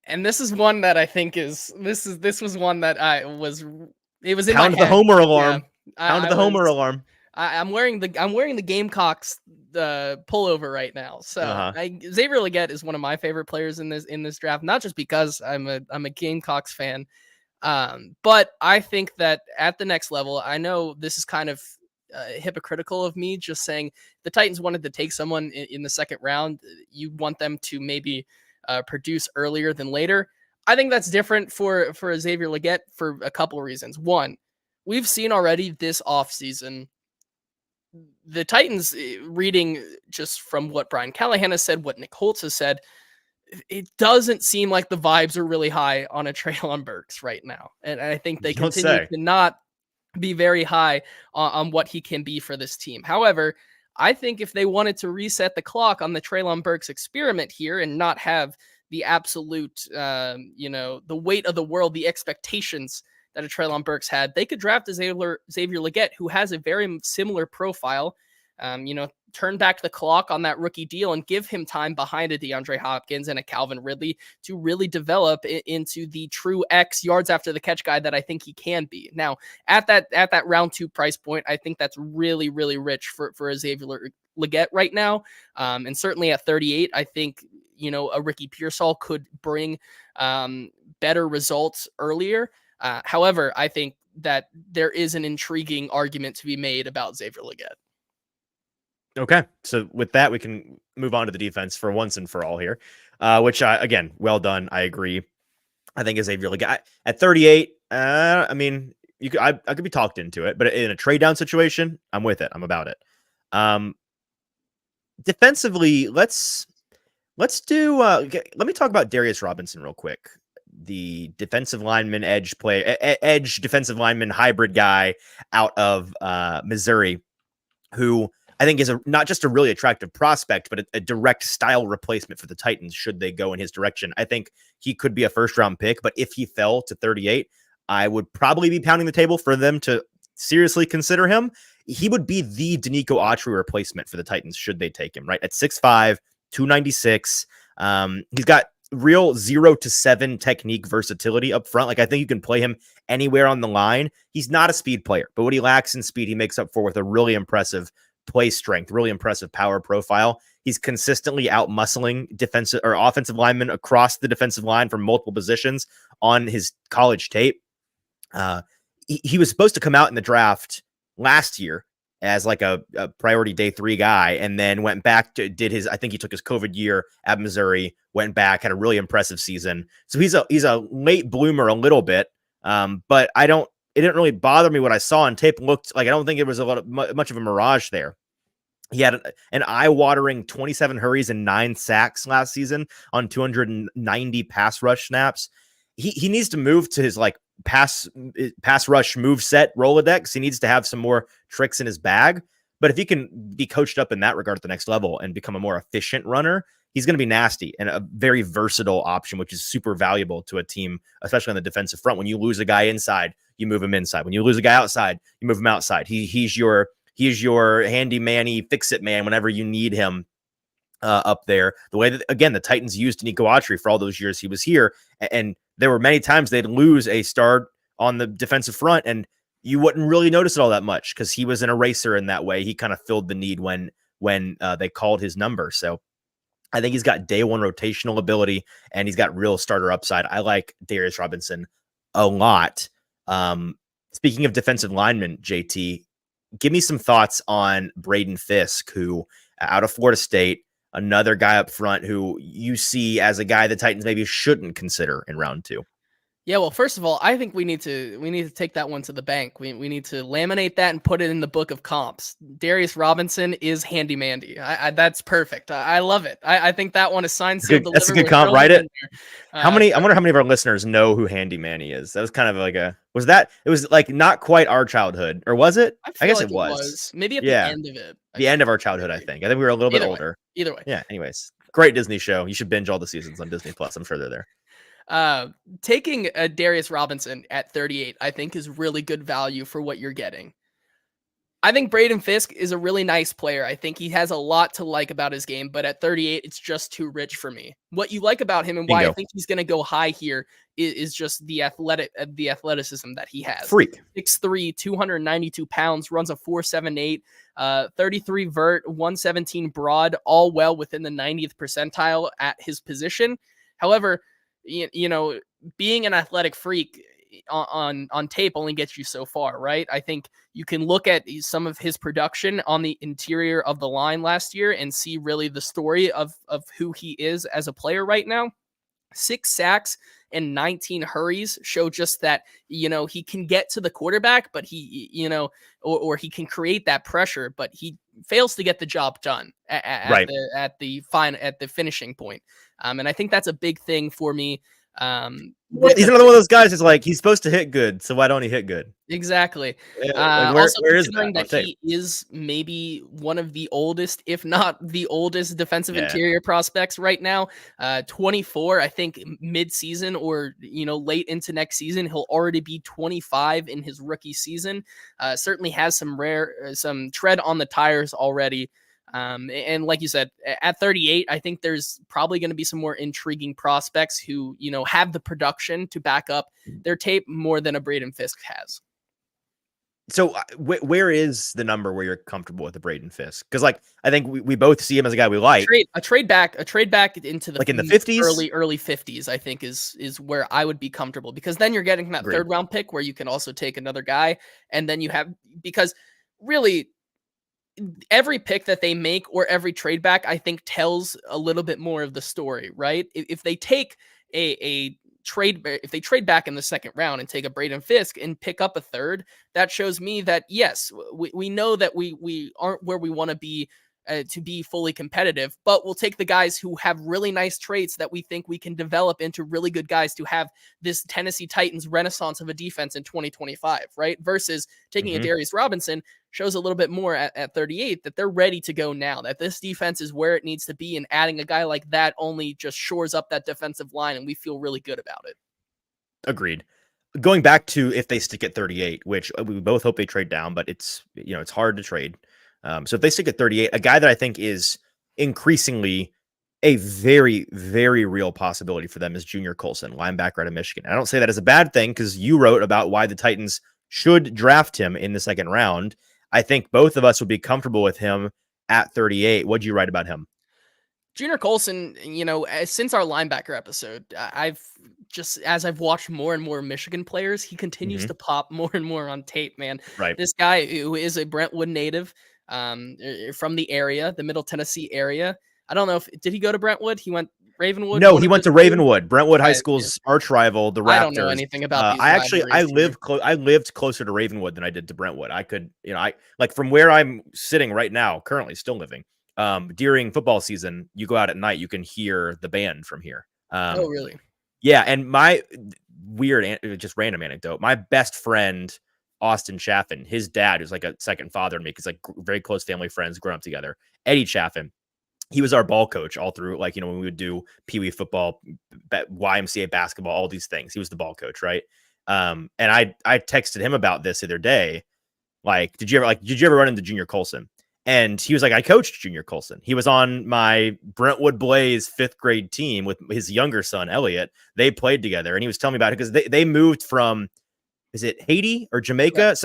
And this is one that I think this was one that it was in Pound my head. The Homer alarm. Yeah, Pound the Homer alarm. I'm wearing the Gamecocks pullover right now. So Xavier Legette is one of my favorite players in this draft, not just because I'm a Gamecocks fan, but I think that at the next level, I know this is kind of hypocritical of me just saying the Titans wanted to take someone in the 2nd round. You want them to maybe produce earlier than later. I think that's different for Xavier Legette for a couple of reasons. One, we've seen already this offseason the Titans, reading just from what Brian Callahan has said, what Nick Holtz has said, it doesn't seem like the vibes are really high on a Treylon Burks right now. And I think they continue to not be very high on what he can be for this team. However, I think if they wanted to reset the clock on the Treylon Burks experiment here and not have the absolute, the weight of the world, the expectations that a Treylon Burks had, they could draft a Xavier Legette, who has a very similar profile turn back the clock on that rookie deal and give him time behind a DeAndre Hopkins and a Calvin Ridley to really develop into the true X yards after the catch guy that I think he can be. Now, at that round 2 price point, I think that's really, really rich for Xavier Legette right now. And certainly at 38, I think, a Ricky Pearsall could bring better results earlier. However, I think that there is an intriguing argument to be made about Xavier Legette. Okay, so with that, we can move on to the defense for once and for all here, which, again, well done. I agree. I think Xavier Legette at 38, I mean, I could be talked into it, but in a trade down situation, I'm with it. I'm about it. Defensively, let's do, let me talk about Darius Robinson real quick. The defensive lineman, edge defensive lineman hybrid guy out of Missouri, who I think is not just a really attractive prospect, but a direct style replacement for the Titans should they go in his direction. I think he could be a first-round pick, but if he fell to 38, I would probably be pounding the table for them to seriously consider him. He would be the Danico Autry replacement for the Titans should they take him, right? At 6'5", 296. He's got real 0 to 7 technique versatility up front. Like, I think you can play him anywhere on the line. He's not a speed player, but what he lacks in speed, he makes up for with a really impressive play strength, really impressive power profile. He's consistently out muscling defensive or offensive linemen across the defensive line from multiple positions on his college tape. He was supposed to come out in the draft last year as like a priority day 3 guy, and then went back to I think he took his COVID year at Missouri, went back, had a really impressive season. So he's a late bloomer a little bit. But it didn't really bother me what I saw on tape. Looked like, I don't think it was much of a mirage there. He had an eye-watering 27 hurries and 9 sacks last season on 290 pass rush snaps. He needs to move to his like pass rush move set Rolodex. He needs to have some more tricks in his bag. But if he can be coached up in that regard at the next level and become a more efficient runner, he's going to be nasty and a very versatile option, which is super valuable to a team, especially on the defensive front. When you lose a guy inside, you move him inside. When you lose a guy outside, you move him outside. He's your handy-manny fix-it man whenever you need him up there. The way that, again, the Titans used Danico Autry for all those years he was here, and there were many times they'd lose a star on the defensive front, and you wouldn't really notice it all that much because he was an eraser in that way. He kind of filled the need when they called his number. So I think he's got day one rotational ability, and he's got real starter upside. I like Darius Robinson a lot. Speaking of defensive linemen, JT, give me some thoughts on Braden Fisk, who out of Florida State, another guy up front who you see as a guy the Titans maybe shouldn't consider in round 2. Yeah, well, first of all, I think we need to take that one to the bank. We need to laminate that and put it in the book of comps. Darius Robinson is handy mandy. That's perfect. I love it. I think that one is signed, sealed, delivered. That's a good comp. Write it. I wonder how many of our listeners know who Handy Manny is. That was kind of like it was like not quite our childhood, or was it? I guess like it was. Maybe at the end of it. The end of our childhood, I think. I think we were a little bit older. Either way. Yeah. Anyways, great Disney show. You should binge all the seasons on Disney Plus. I'm sure they're there. Taking a Darius Robinson at 38, I think is really good value for what you're getting. I think Braden Fisk is a really nice player. I think he has a lot to like about his game, but at 38, it's just too rich for me. What you like about him and why I think he's going to go high here is just the athleticism that he has. Freak. 6'3", 292 pounds, runs a 4.78, 33 vert, 117 broad, all well within the 90th percentile at his position. However, being an athletic freak on tape only gets you so far, right? I think you can look at some of his production on the interior of the line last year and see really the story of who he is as a player right now. 6 sacks and 19 hurries show just that, he can get to the quarterback, but he, or he can create that pressure, but he fails to get the job done at the finishing point. And I think that's a big thing for me. With He's a another one of those guys that's like, he's supposed to hit good, so why don't he hit good? exactly. Like, Also where is that considering on that tape? he is maybe one of the oldest, if not the oldest defensive Yeah. interior prospects right now, 24, I think mid-season or, late into next season, he'll already be 25 in his rookie season. Certainly has some tread on the tires already. And like you said, at 38, I think there's probably going to be some more intriguing prospects who, have the production to back up their tape more than a Braden Fisk has. So where is the number where you're comfortable with the Braden Fisk? Because like I think we both see him as a guy we like. A trade back into the like in the 50s. early 50s, I think is where I would be comfortable, because then you're getting that Agreed. third round pick where you can also take another guy, and then you have, because really every pick that they make or every trade back, I think tells a little bit more of the story, right? If they take a trade, if they trade back in the second round and take a Braden Fisk and pick up a third, that shows me that yes, we know that we aren't where we want to be fully competitive, but we'll take the guys who have really nice traits that we think we can develop into really good guys to have this Tennessee Titans renaissance of a defense in 2025, right? Versus taking a Darius Robinson shows a little bit more at 38 that they're ready to go now, that this defense is where it needs to be, and adding a guy like that only just shores up that defensive line, and we feel really good about it. Agreed. Going back to if they stick at 38, which we both hope they trade down, but it's hard to trade. So if they stick at 38, a guy that I think is increasingly a very, very real possibility for them is Junior Colson, linebacker out of Michigan. I don't say that as a bad thing because you wrote about why the Titans should draft him in the second round. I think both of us would be comfortable with him at 38. What'd you write about him? Junior Colson, since our linebacker episode, as I've watched more and more Michigan players, he continues to pop more and more on tape, man. Right. This guy who is a Brentwood native, from the area, the Middle Tennessee area. I don't know did he go to Brentwood? He went Ravenwood? No, he went to Ravenwood. Brentwood High School's arch rival, the Raptors. I don't know anything about these I lived closer to Ravenwood than I did to Brentwood. I could, I like from where I'm sitting right now, currently still living. During football season, you go out at night, you can hear the band from here. Oh, really? Yeah, and my just random anecdote. My best friend, Austin Chaffin, his dad, who's like a second father to me, because like very close family friends, grown up together. Eddie Chaffin, he was our ball coach all through, like, when we would do Pee Wee football, YMCA basketball, all these things. He was the ball coach, right? And I texted him about this the other day. Like, did you ever run into Junior Colson? And he was like, I coached Junior Colson. He was on my Brentwood Blaze 5th grade team with his younger son, Elliot. They played together. And he was telling me about it because they moved from, is it Haiti or Jamaica?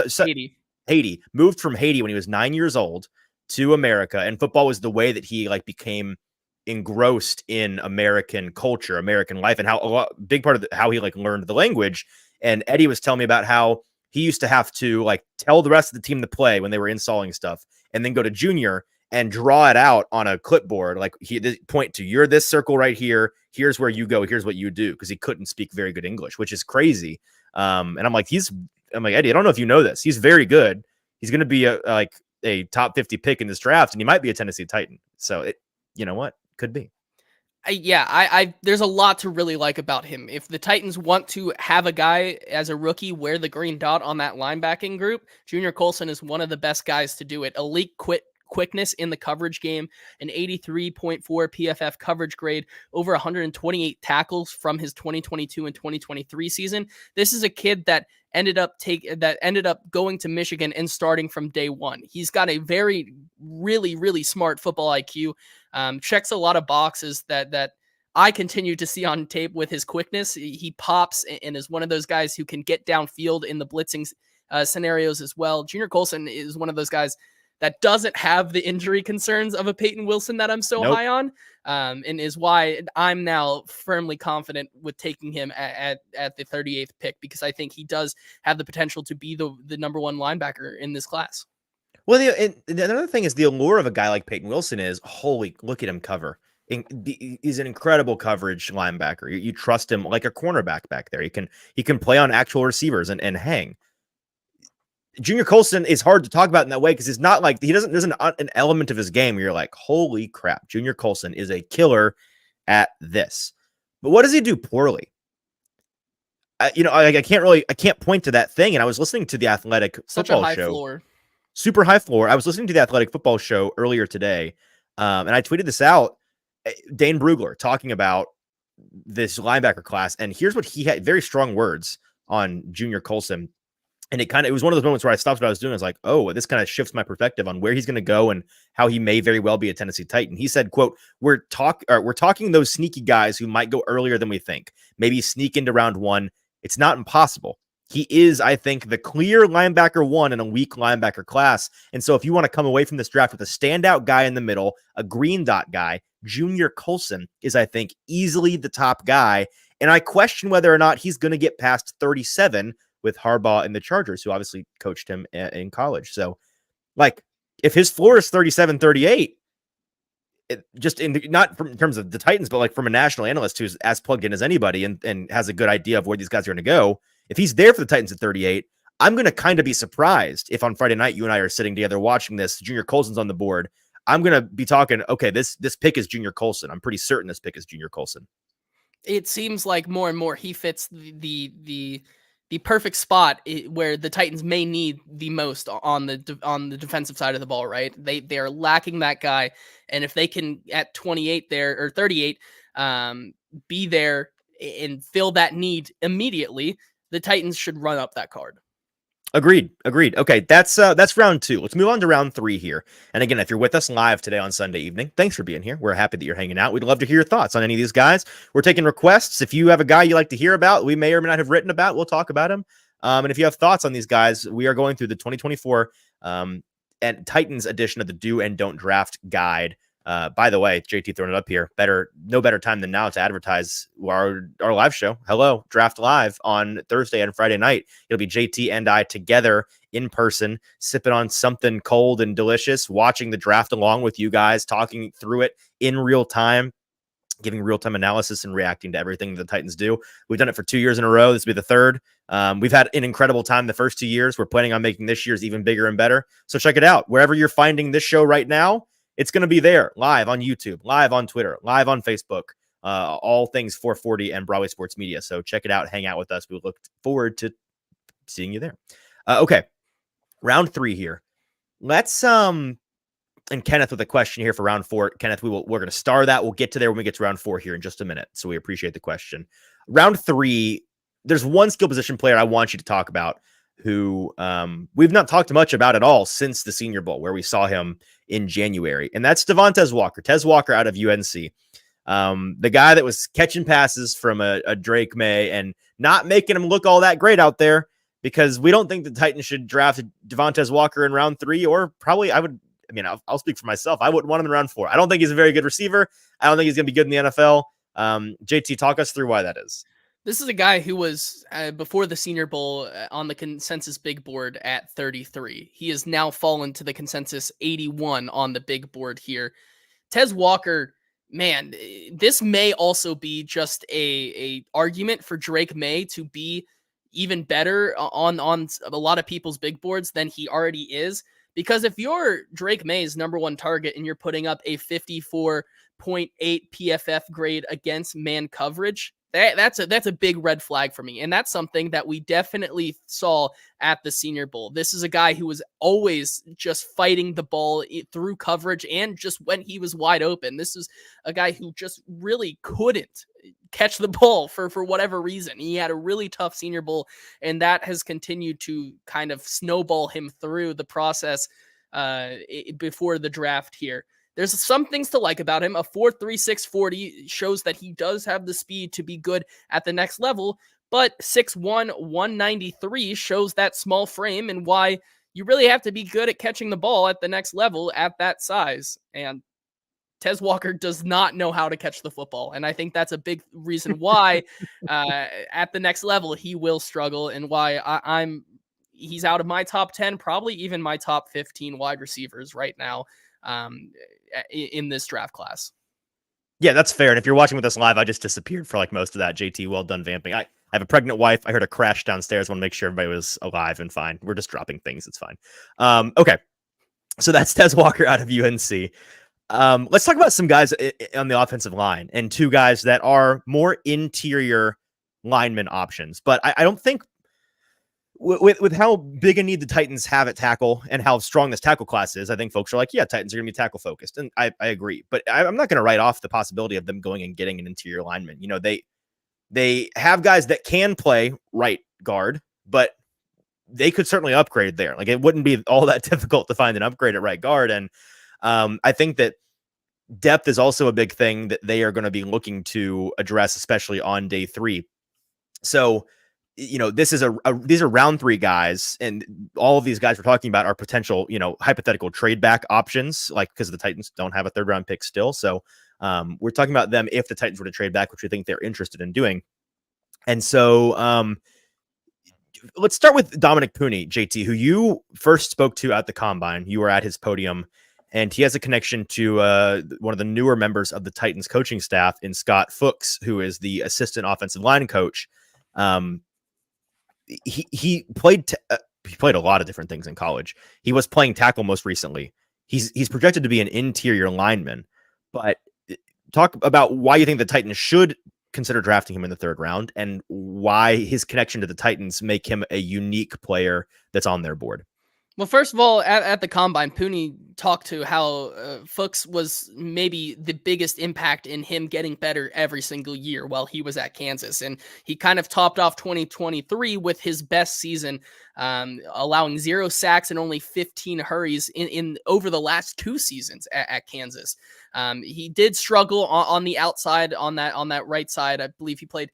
Haiti. Moved from Haiti when he was 9 years old to America. And football was the way that he like became engrossed in American culture, American life, and how a big part of how he like learned the language. And Eddie was telling me about how he used to have to like tell the rest of the team to play when they were installing stuff, and then go to Junior and draw it out on a clipboard. Like he point to, you're this circle right here. Here's where you go. Here's what you do. Cause he couldn't speak very good English, which is crazy. And I'm like, Eddie, I don't know if you know this. He's very good. He's going to be a top 50 pick in this draft, and he might be a Tennessee Titan. So you know what? Could be. There's a lot to really like about him. If the Titans want to have a guy as a rookie wear the green dot on that linebacking group, Junior Colson is one of the best guys to do it. Elite quickness in the coverage game, an 83.4 PFF coverage grade, over 128 tackles from his 2022 and 2023 season. This is a kid that ended up going to Michigan and starting from day one. He's got a very, really, really smart football IQ. Checks a lot of boxes that I continue to see on tape with his quickness. He pops and is one of those guys who can get downfield in the blitzing scenarios as well. Junior Colson is one of those guys that doesn't have the injury concerns of a Peyton Wilson that I'm so high on, and is why I'm now firmly confident with taking him at the 38th pick, because I think he does have the potential to be the number one linebacker in this class. Well, another thing is the allure of a guy like Peyton Wilson is, holy, look at him cover. He's an incredible coverage linebacker. You trust him like a cornerback back there. He can play on actual receivers and hang. Junior Colson is hard to talk about in that way because it's not like there's an element of his game where you're like, holy crap, Junior Colson is a killer at this. But what does he do poorly? I can't point to that thing. And I was listening to the Athletic Such a football high show, floor. super high floor. I was listening to the Athletic football show earlier today, and I tweeted this out. Dane Brugler talking about this linebacker class, and here's what he had: very strong words on Junior Colson. And it was one of those moments where I stopped what I was doing. I was like, oh, this kind of shifts my perspective on where he's going to go and how he may very well be a Tennessee Titan. He said, quote, we're talking those sneaky guys who might go earlier than we think, maybe sneak into round one. It's not impossible. He is, I think, the clear linebacker one in a weak linebacker class. And so if you want to come away from this draft with a standout guy in the middle, a green dot guy, Junior Colson is, I think, easily the top guy. And I question whether or not he's going to get past 37 with Harbaugh and the Chargers, who obviously coached him in college. So, like, if his floor is 37, 38, just not in terms of the Titans, but like from a national analyst who's as plugged in as anybody and has a good idea of where these guys are going to go, if he's there for the Titans at 38, I'm going to kind of be surprised if on Friday night you and I are sitting together watching this, Junior Colson's on the board. I'm going to be talking, okay, this pick is Junior Colson. I'm pretty certain this pick is Junior Colson. It seems like more and more he fits the perfect spot where the Titans may need the most on the defensive side of the ball, right? They are lacking that guy, and if they can at 28 there or 38 be there and fill that need immediately, the Titans should run up that card. Agreed. Okay, that's round 2. Let's move on to round 3 here. And again, if you're with us live today on Sunday evening, thanks for being here. We're happy that you're hanging out. We'd love to hear your thoughts on any of these guys. We're taking requests. If you have a guy you like to hear about, we may or may not have written about, we'll talk about him. And if you have thoughts on these guys, we are going through the 2024 and Titans edition of the Do and Don't Draft Guide. By the way, JT throwing it up here. No better time than now to advertise our live show. Hello, Draft Live on Thursday and Friday night. It'll be JT and I together in person, sipping on something cold and delicious, watching the draft along with you guys, talking through it in real time, giving real-time analysis and reacting to everything the Titans do. We've done it for 2 years in a row. This will be the third. We've had an incredible time the first 2 years. We're planning on making this year's even bigger and better. So check it out. Wherever you're finding this show right now, it's going to be there, live on YouTube, live on Twitter, live on Facebook, all things 440 and Broadway Sports Media. So check it out. Hang out with us. We look forward to seeing you there. Okay, round 3 here. Let's and Kenneth with a question here for round 4. Kenneth, we're going to star that. We'll get to there when we get to round 4 here in just a minute. So we appreciate the question. Round 3, there's one skill position player I want you to talk about who we've not talked much about at all since the Senior Bowl, where we saw him in January. And that's Devontae Walker. Tez Walker out of UNC. The guy that was catching passes from a Drake May and not making him look all that great out there, because we don't think the Titans should draft Devontae Walker in round 3, or probably I'll speak for myself. I wouldn't want him in round 4. I don't think he's a very good receiver. I don't think he's going to be good in the NFL. JT, talk us through why that is. This is a guy who was, before the Senior Bowl, on the consensus big board at 33. He has now fallen to the consensus 81 on the big board here. Tez Walker, man, this may also be just a argument for Drake May to be even better on a lot of people's big boards than he already is. Because if you're Drake May's number 1 target and you're putting up a 54.8 PFF grade against man coverage, that's a big red flag for me. And that's something that we definitely saw at the Senior Bowl. This is a guy who was always just fighting the ball through coverage and just when he was wide open. This is a guy who just really couldn't catch the ball for whatever reason. He had a really tough Senior Bowl, and that has continued to kind of snowball him through the process before the draft here. There's some things to like about him. A 4.36 40 shows that he does have the speed to be good at the next level, but 6'1", 193 shows that small frame and why you really have to be good at catching the ball at the next level at that size. And Tez Walker does not know how to catch the football. And I think that's a big reason why at the next level he will struggle, and why he's out of my top 10, probably even my top 15 wide receivers right now in this draft class. Yeah, that's fair. And if you're watching with us live, I just disappeared for like most of that. JT, well done vamping. I have a pregnant wife. I heard a crash downstairs. Want to make sure everybody was alive and fine. We're just dropping things. It's fine. Okay. So that's Tez Walker out of UNC. Let's talk about some guys on the offensive line, and 2 guys that are more interior lineman options. But I don't think with how big a need the Titans have at tackle and how strong this tackle class is, I think folks are like, yeah, Titans are going to be tackle focused. And I agree. But I'm not going to write off the possibility of them going and getting an interior lineman. You know, they have guys that can play right guard, but they could certainly upgrade there. Like, it wouldn't be all that difficult to find an upgrade at right guard. And I think that depth is also a big thing that they are going to be looking to address, especially on day 3. So, you know, this is these are round 3 guys, and all of these guys we're talking about are potential, you know, hypothetical trade back options, like, because the Titans don't have a 3rd round pick still. So we're talking about them if the Titans were to trade back, which we think they're interested in doing. And so let's start with Dominic Pooney, JT, who you first spoke to at the Combine. You were at his podium, and he has a connection to one of the newer members of the Titans coaching staff in Scott Fuchs, who is the assistant offensive line coach. He played a lot of different things in college. He was playing tackle most recently. He's projected to be an interior lineman, but talk about why you think the Titans should consider drafting him in the 3rd round and why his connection to the Titans make him a unique player that's on their board. Well, first of all, at the Combine, Pooney talked to how Fuchs was maybe the biggest impact in him getting better every single year while he was at Kansas. And he kind of topped off 2023 with his best season, allowing 0 sacks and only 15 hurries in over the last 2 seasons at Kansas. He did struggle on the outside on that right side. I believe he played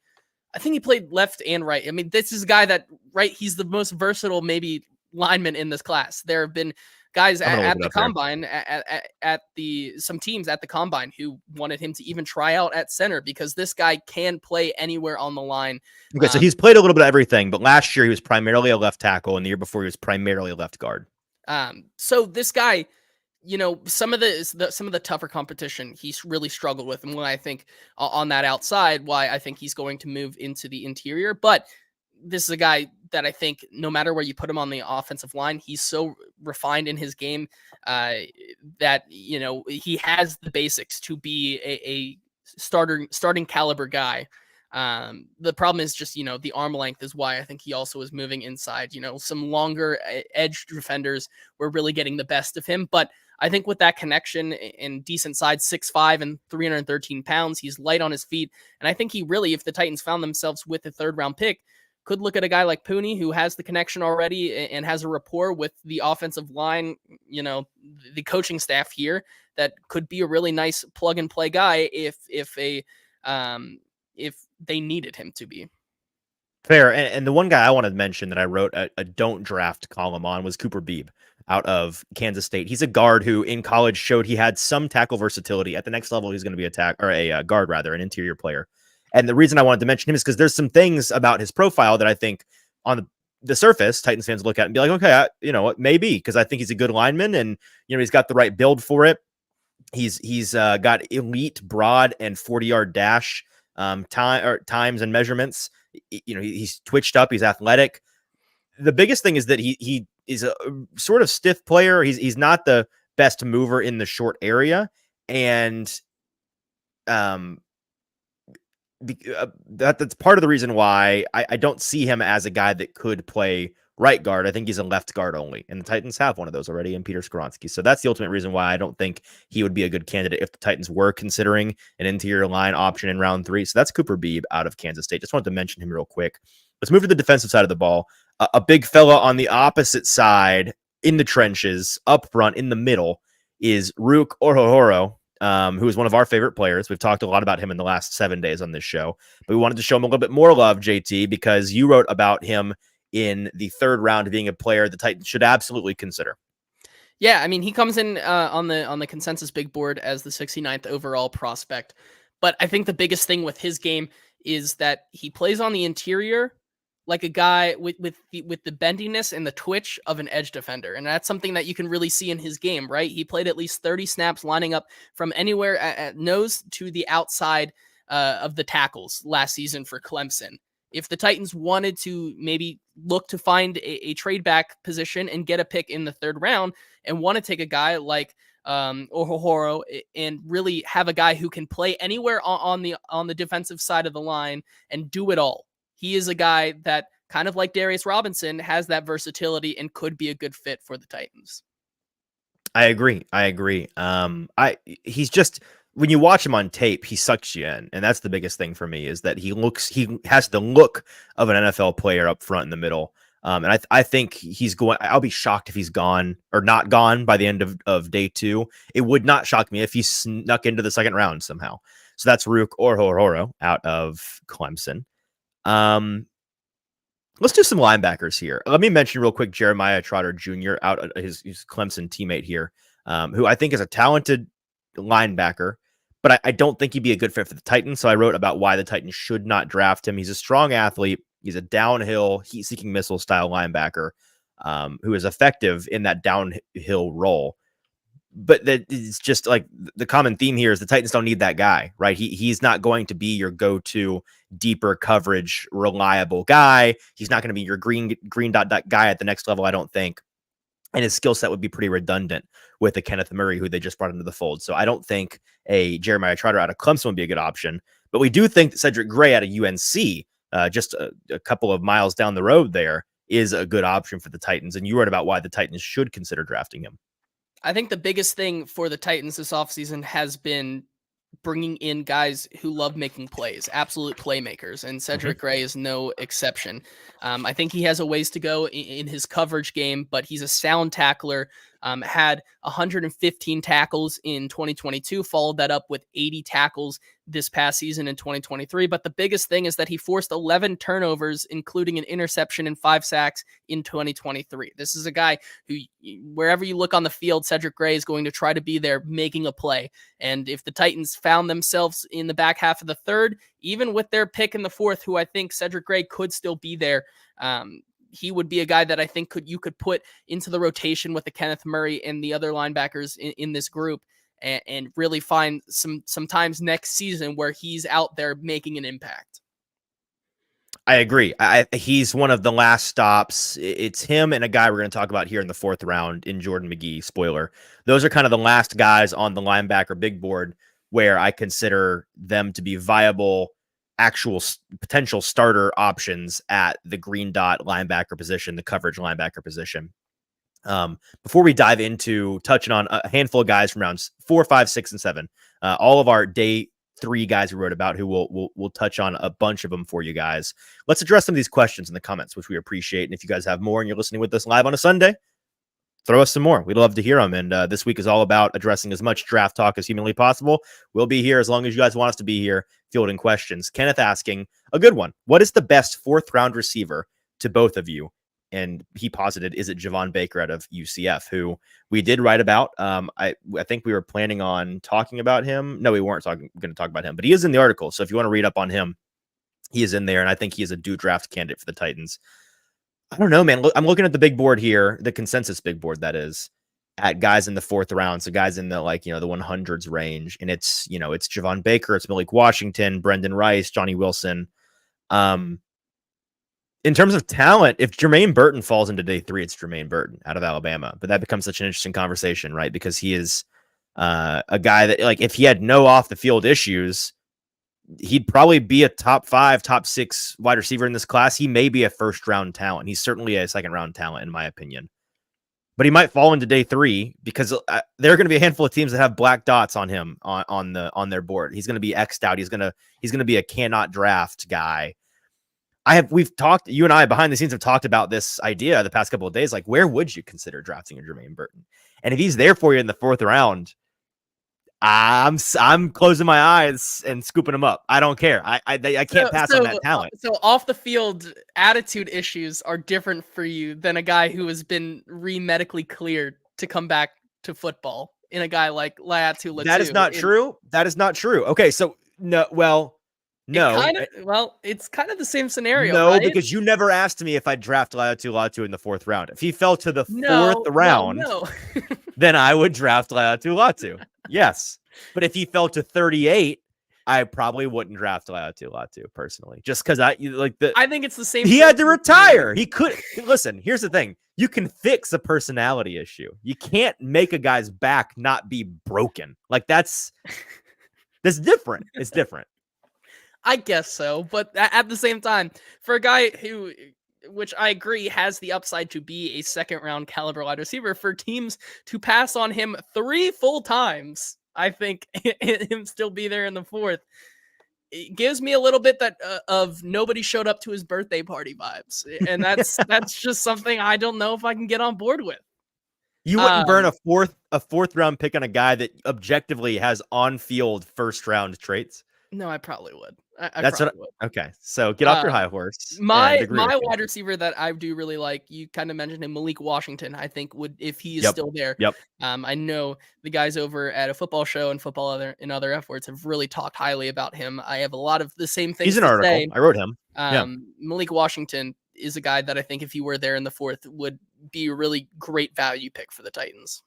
left and right. I mean, this is a guy that, right, he's the most versatile maybe lineman in this class. There have been guys at the Combine, at some teams at the Combine who wanted him to even try out at center because this guy can play anywhere on the line. Okay, so he's played a little bit of everything, but last year he was primarily a left tackle, and the year before he was primarily a left guard. So this guy, you know, some of the tougher competition he's really struggled with, and why I think on that outside, why I think he's going to move into the interior. But this is a guy that I think no matter where you put him on the offensive line, he's so refined in his game that, you know, he has the basics to be a starting caliber guy. The problem is just, you know, the arm length is why I think he also is moving inside. You know, some longer edge defenders were really getting the best of him, but I think with that connection and decent size, 6'5" and 313 pounds, he's light on his feet. And I think he really, if the Titans found themselves with a 3rd round pick, could look at a guy like Pooney, who has the connection already and has a rapport with the offensive line, you know, the coaching staff here, that could be a really nice plug and play guy if they needed him to be. Fair. And the one guy I wanted to mention that I wrote a don't draft column on was Cooper Beebe out of Kansas State. He's a guard who in college showed he had some tackle versatility. At the next level, he's going to be a guard, an interior player. And the reason I wanted to mention him is because there's some things about his profile that I think on the surface, Titans fans look at and be like, okay, you know what, maybe, because I think he's a good lineman and, you know, he's got the right build for it. He's got elite broad and 40-yard dash times and measurements. You know, he's twitched up. He's athletic. The biggest thing is that he is a sort of stiff player. He's not the best mover in the short area. And that's part of the reason why I don't see him as a guy that could play right guard. I think he's a left guard only, and the Titans have one of those already in Peter Skoronski. So that's the ultimate reason why I don't think he would be a good candidate if the Titans were considering an interior line option in round 3. So that's Cooper Beebe out of Kansas State. Just wanted to mention him real quick. Let's move to the defensive side of the ball. A big fella on the opposite side in the trenches, up front in the middle, is Ruke Orhorhoro, who is one of our favorite players. We've talked a lot about him in the last 7 days on this show, but we wanted to show him a little bit more love, JT, because you wrote about him in the 3rd round being a player the Titans should absolutely consider. Yeah, I mean, he comes in on the consensus big board as the 69th overall prospect, but I think the biggest thing with his game is that he plays on the interior like a guy with the bendiness and the twitch of an edge defender. And that's something that you can really see in his game, right? He played at least 30 snaps lining up from anywhere at nose to the outside of the tackles last season for Clemson. If the Titans wanted to maybe look to find a trade back position and get a pick in the 3rd round and want to take a guy like Orhorhoro and really have a guy who can play anywhere on the defensive side of the line and do it all, he is a guy that, kind of like Darius Robinson, has that versatility and could be a good fit for the Titans. I agree. He's just, when you watch him on tape, he sucks you in, and that's the biggest thing for me, is that he has the look of an NFL player up front in the middle. And I think he's going. I'll be shocked if he's gone or not gone by the end of day 2. It would not shock me if he snuck into the second round somehow. So that's Rook or Hororo out of Clemson. Let's do some linebackers here. Let me mention real quick Jeremiah Trotter Jr., out his Clemson teammate here, who I think is a talented linebacker, but I don't think he'd be a good fit for the Titans. So I wrote about why the Titans should not draft him. He's a strong athlete. He's a downhill, heat-seeking missile style linebacker who is effective in that downhill role. But it's just like the common theme here is the Titans don't need that guy, right? He's not going to be your go-to deeper coverage, reliable guy. He's not going to be your green dot guy at the next level, I don't think. And his skill set would be pretty redundant with a Kenneth Murray, who they just brought into the fold. So I don't think a Jeremiah Trotter out of Clemson would be a good option. But we do think that Cedric Gray out of UNC, just a couple of miles down the road there, is a good option for the Titans. And you wrote about why the Titans should consider drafting him. I think the biggest thing for the Titans this offseason has been bringing in guys who love making plays, absolute playmakers, and Cedric Gray is no exception. I think he has a ways to go in his coverage game, but he's a sound tackler. Had 115 tackles in 2022, followed that up with 80 tackles this past season in 2023. But the biggest thing is that he forced 11 turnovers, including an interception and 5 sacks in 2023. This is a guy who, wherever you look on the field, Cedric Gray is going to try to be there making a play. And if the Titans found themselves in the back half of the third, even with their pick in the 4th, who I think Cedric Gray could still be there, he would be a guy that I think you could put into the rotation with the Kenneth Murray and the other linebackers in this group, and really find some times next season where he's out there making an impact. I agree. He's one of the last stops. It's him and a guy we're going to talk about here in the 4th round in Jordan McGee. Spoiler. Those are kind of the last guys on the linebacker big board where I consider them to be viable, actual potential starter options at the green dot linebacker position, the coverage linebacker position. Before we dive into touching on a handful of guys from rounds 4, 5, 6, and 7, all of our day 3 guys we wrote about, who we'll touch on a bunch of them for you guys. Let's address some of these questions in the comments, which we appreciate. And if you guys have more and you're listening with us live on a Sunday, throw us some more. We'd love to hear them. And this week is all about addressing as much draft talk as humanly possible. We'll be here as long as you guys want us to be here, fielding questions. Kenneth asking a good one. What is the best 4th round receiver to both of you? And he posited, is it Javon Baker out of UCF, who we did write about. I think we were planning on talking about him. No, we weren't going to talk about him, but he is in the article. So if you want to read up on him, he is in there. And I think he is a due draft candidate for the Titans. I don't know, man. I'm looking at the big board here, the consensus big board, that is, at guys in the 4th round. So guys in the, the 100s range. And it's Javon Baker, it's Malik Washington, Brendan Rice, Johnny Wilson. In terms of talent, if Jermaine Burton falls into day 3, it's Jermaine Burton out of Alabama. But that becomes such an interesting conversation, right? Because he is a guy that, if he had no off the field issues, he'd probably be a top 5, top 6 wide receiver in this class. He may be a 1st round talent. He's certainly a 2nd round talent, in my opinion. But he might fall into day 3 because there are going to be a handful of teams that have black dots on him on their board. He's going to be X'd out. He's going to be a cannot draft guy. We've talked, you and I behind the scenes have talked about this idea the past couple of days. Where would you consider drafting a Jermaine Burton? And if he's there for you in the 4th round, I'm closing my eyes and scooping him up. I don't care. I can't pass on that talent. So off the field attitude issues are different for you than a guy who has been medically cleared to come back to football in a guy like Laiatu Latu. That is not true. That is not true. Okay. So no, it's kind of the same scenario. No, right? Because you never asked me if I'd draft Laiatu in the 4th round. If he fell to the 4th round, then I would draft Laiatu. Yes. But if he fell to 38, I probably wouldn't draft Laiatu personally. Just because I think it's the same. He had to retire. He could listen. Here's the thing. You can fix a personality issue. You can't make a guy's back not be broken. That's different. It's different. I guess so, but at the same time, for a guy who, which I agree has the upside to be a second round caliber wide receiver, for teams to pass on him 3 full times, I think him still be there in the fourth. It gives me a little bit that of nobody showed up to his birthday party vibes, and that's just something I don't know if I can get on board with. You wouldn't burn a fourth round pick on a guy that objectively has on field first round traits. No, I probably would. I That's probably what. would. Okay, so get off your high horse and My agree with you. wide receiver that I do really like, you kind of mentioned him, Malik Washington, I think would, if he is Yep. still there. Yep. I know the guys over at A Football Show and other F words have really talked highly about him. I have a lot of the same things He's an to article. say. I wrote him. Yeah. Malik Washington is a guy that I think if he were there in the fourth would be a really great value pick for the Titans.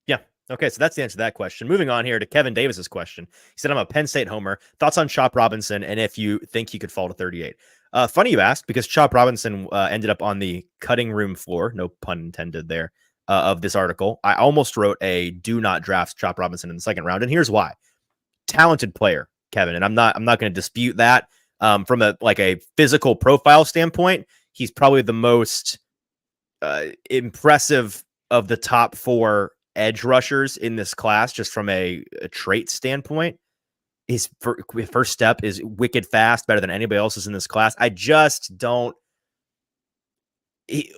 Yeah. Okay, so that's the answer to that question. Moving on here to Kevin Davis's question. He said, I'm a Penn State homer. Thoughts on Chop Robinson and if you think he could fall to 38? Funny you asked, because Chop Robinson ended up on the cutting room floor, no pun intended there, of this article. I almost wrote a do not draft Chop Robinson in the second round, and here's why. Talented player, Kevin, and I'm not going to dispute that. From a physical profile standpoint, he's probably the most impressive of the top 4 edge rushers in this class, just from a trait standpoint. His first step is wicked fast, better than anybody else's in this class. I just don't.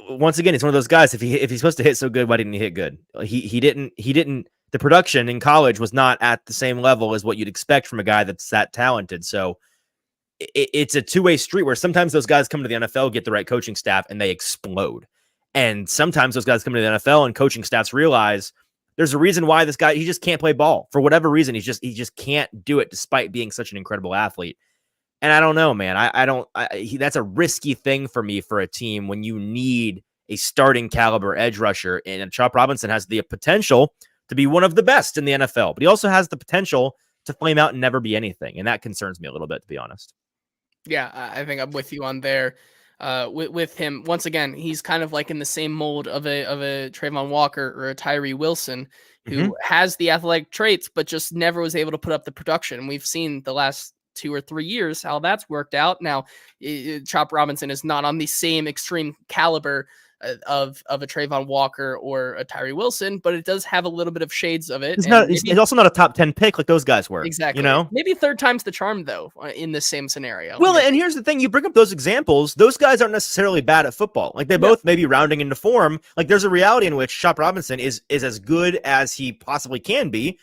Once again, it's one of those guys. If he's supposed to hit so good, why didn't he hit good? He didn't. The production in college was not at the same level as what you'd expect from a guy that's that talented. So it's a two-way street where sometimes those guys come to the NFL, get the right coaching staff, and they explode. And sometimes those guys come to the NFL and coaching staffs realize there's a reason why this guy, he just can't play ball for whatever reason. He just can't do it despite being such an incredible athlete. And I don't know, man. That's a risky thing for me for a team when you need a starting caliber edge rusher. And Chop Robinson has the potential to be one of the best in the NFL, but he also has the potential to flame out and never be anything. And that concerns me a little bit, to be honest. Yeah, I think I'm with you on there. With him, once again, he's kind of like in the same mold of a Trayvon Walker or a Tyree Wilson, who has the athletic traits, but just never was able to put up the production. We've seen the last 2 or 3 years how that's worked out. Now, Chop Robinson is not on the same extreme caliber of a Trayvon Walker or a Tyree Wilson, but it does have a little bit of shades of it. He's also not a top 10 pick like those guys were. Exactly. You know, maybe third time's the charm though in this same scenario. Well, and here's the thing: you bring up those examples; those guys aren't necessarily bad at football. Like they both may be rounding into form. Like there's a reality in which Chop Robinson is as good as he possibly can be,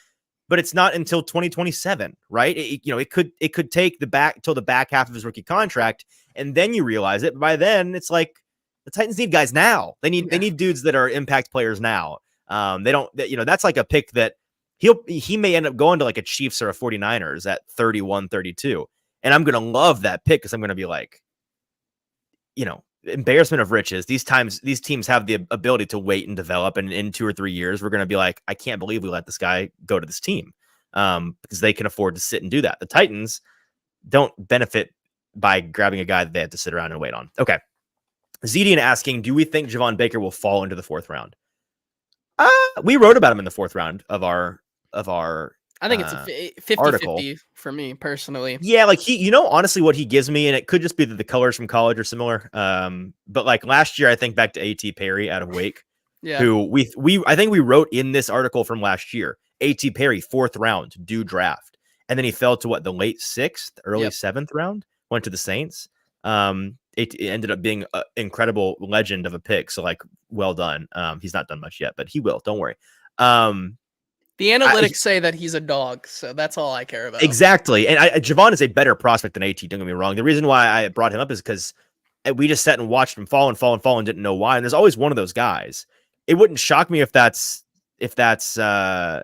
but it's not until 2027, right? It could take till the back half of his rookie contract, and then you realize it. But by then, it's like the Titans need guys now. They need dudes that are impact players now. They don't. That's like a pick that he may end up going to like a Chiefs or a 49ers at 31, 32. And I'm going to love that pick because I'm going to be like, embarrassment of riches. These teams have the ability to wait and develop. And in 2 or 3 years, we're going to be like, I can't believe we let this guy go to this team because they can afford to sit and do that. The Titans don't benefit by grabbing a guy that they have to sit around and wait on. Okay. Zedian asking, do we think Javon Baker will fall into the 4th round? We wrote about him in the 4th round of our I think it's a 50-50 for me personally. Yeah, like honestly what he gives me, and it could just be that the colors from college are similar. But like last year, I think back to A.T. Perry out of Wake, who I think we wrote in this article from last year, A.T. Perry, 4th round, due draft. And then he fell to the late 6th, early 7th round, went to the Saints. It ended up being an incredible legend of a pick. So like, well done. He's not done much yet, but he will. Don't worry. The analytics say that he's a dog, so that's all I care about. Exactly. And Javon is a better prospect than AT, don't get me wrong. The reason why I brought him up is because we just sat and watched him fall and didn't know why. And there's always one of those guys. It wouldn't shock me if that's Javon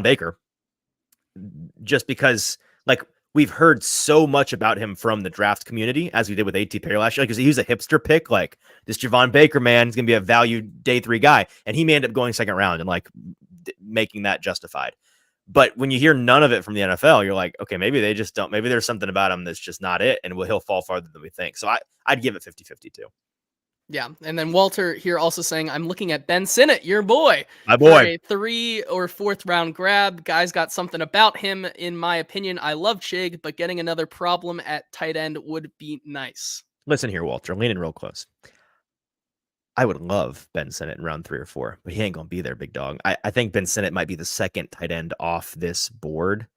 Baker, just because like we've heard so much about him from the draft community, as we did with A.T. Perry last year, because he was a hipster pick. Like this Javon Baker man is going to be a value day 3 guy. And he may end up going 2nd round and like making that justified. But when you hear none of it from the NFL, you're like, okay, maybe they just don't, maybe there's something about him that's just not it. And he'll fall farther than we think. So I'd give it 50-50 too. Yeah, and then Walter here also saying, I'm looking at Ben Sinnott, your boy, My for boy. a 3 or 4th round grab. Guy's got something about him, in my opinion. I love Chig, but getting another problem at tight end would be nice. Listen here, Walter, leaning real close. I would love Ben Sinnott in round 3 or 4, but he ain't going to be there, big dog. I think Ben Sinnott might be the second tight end off this board,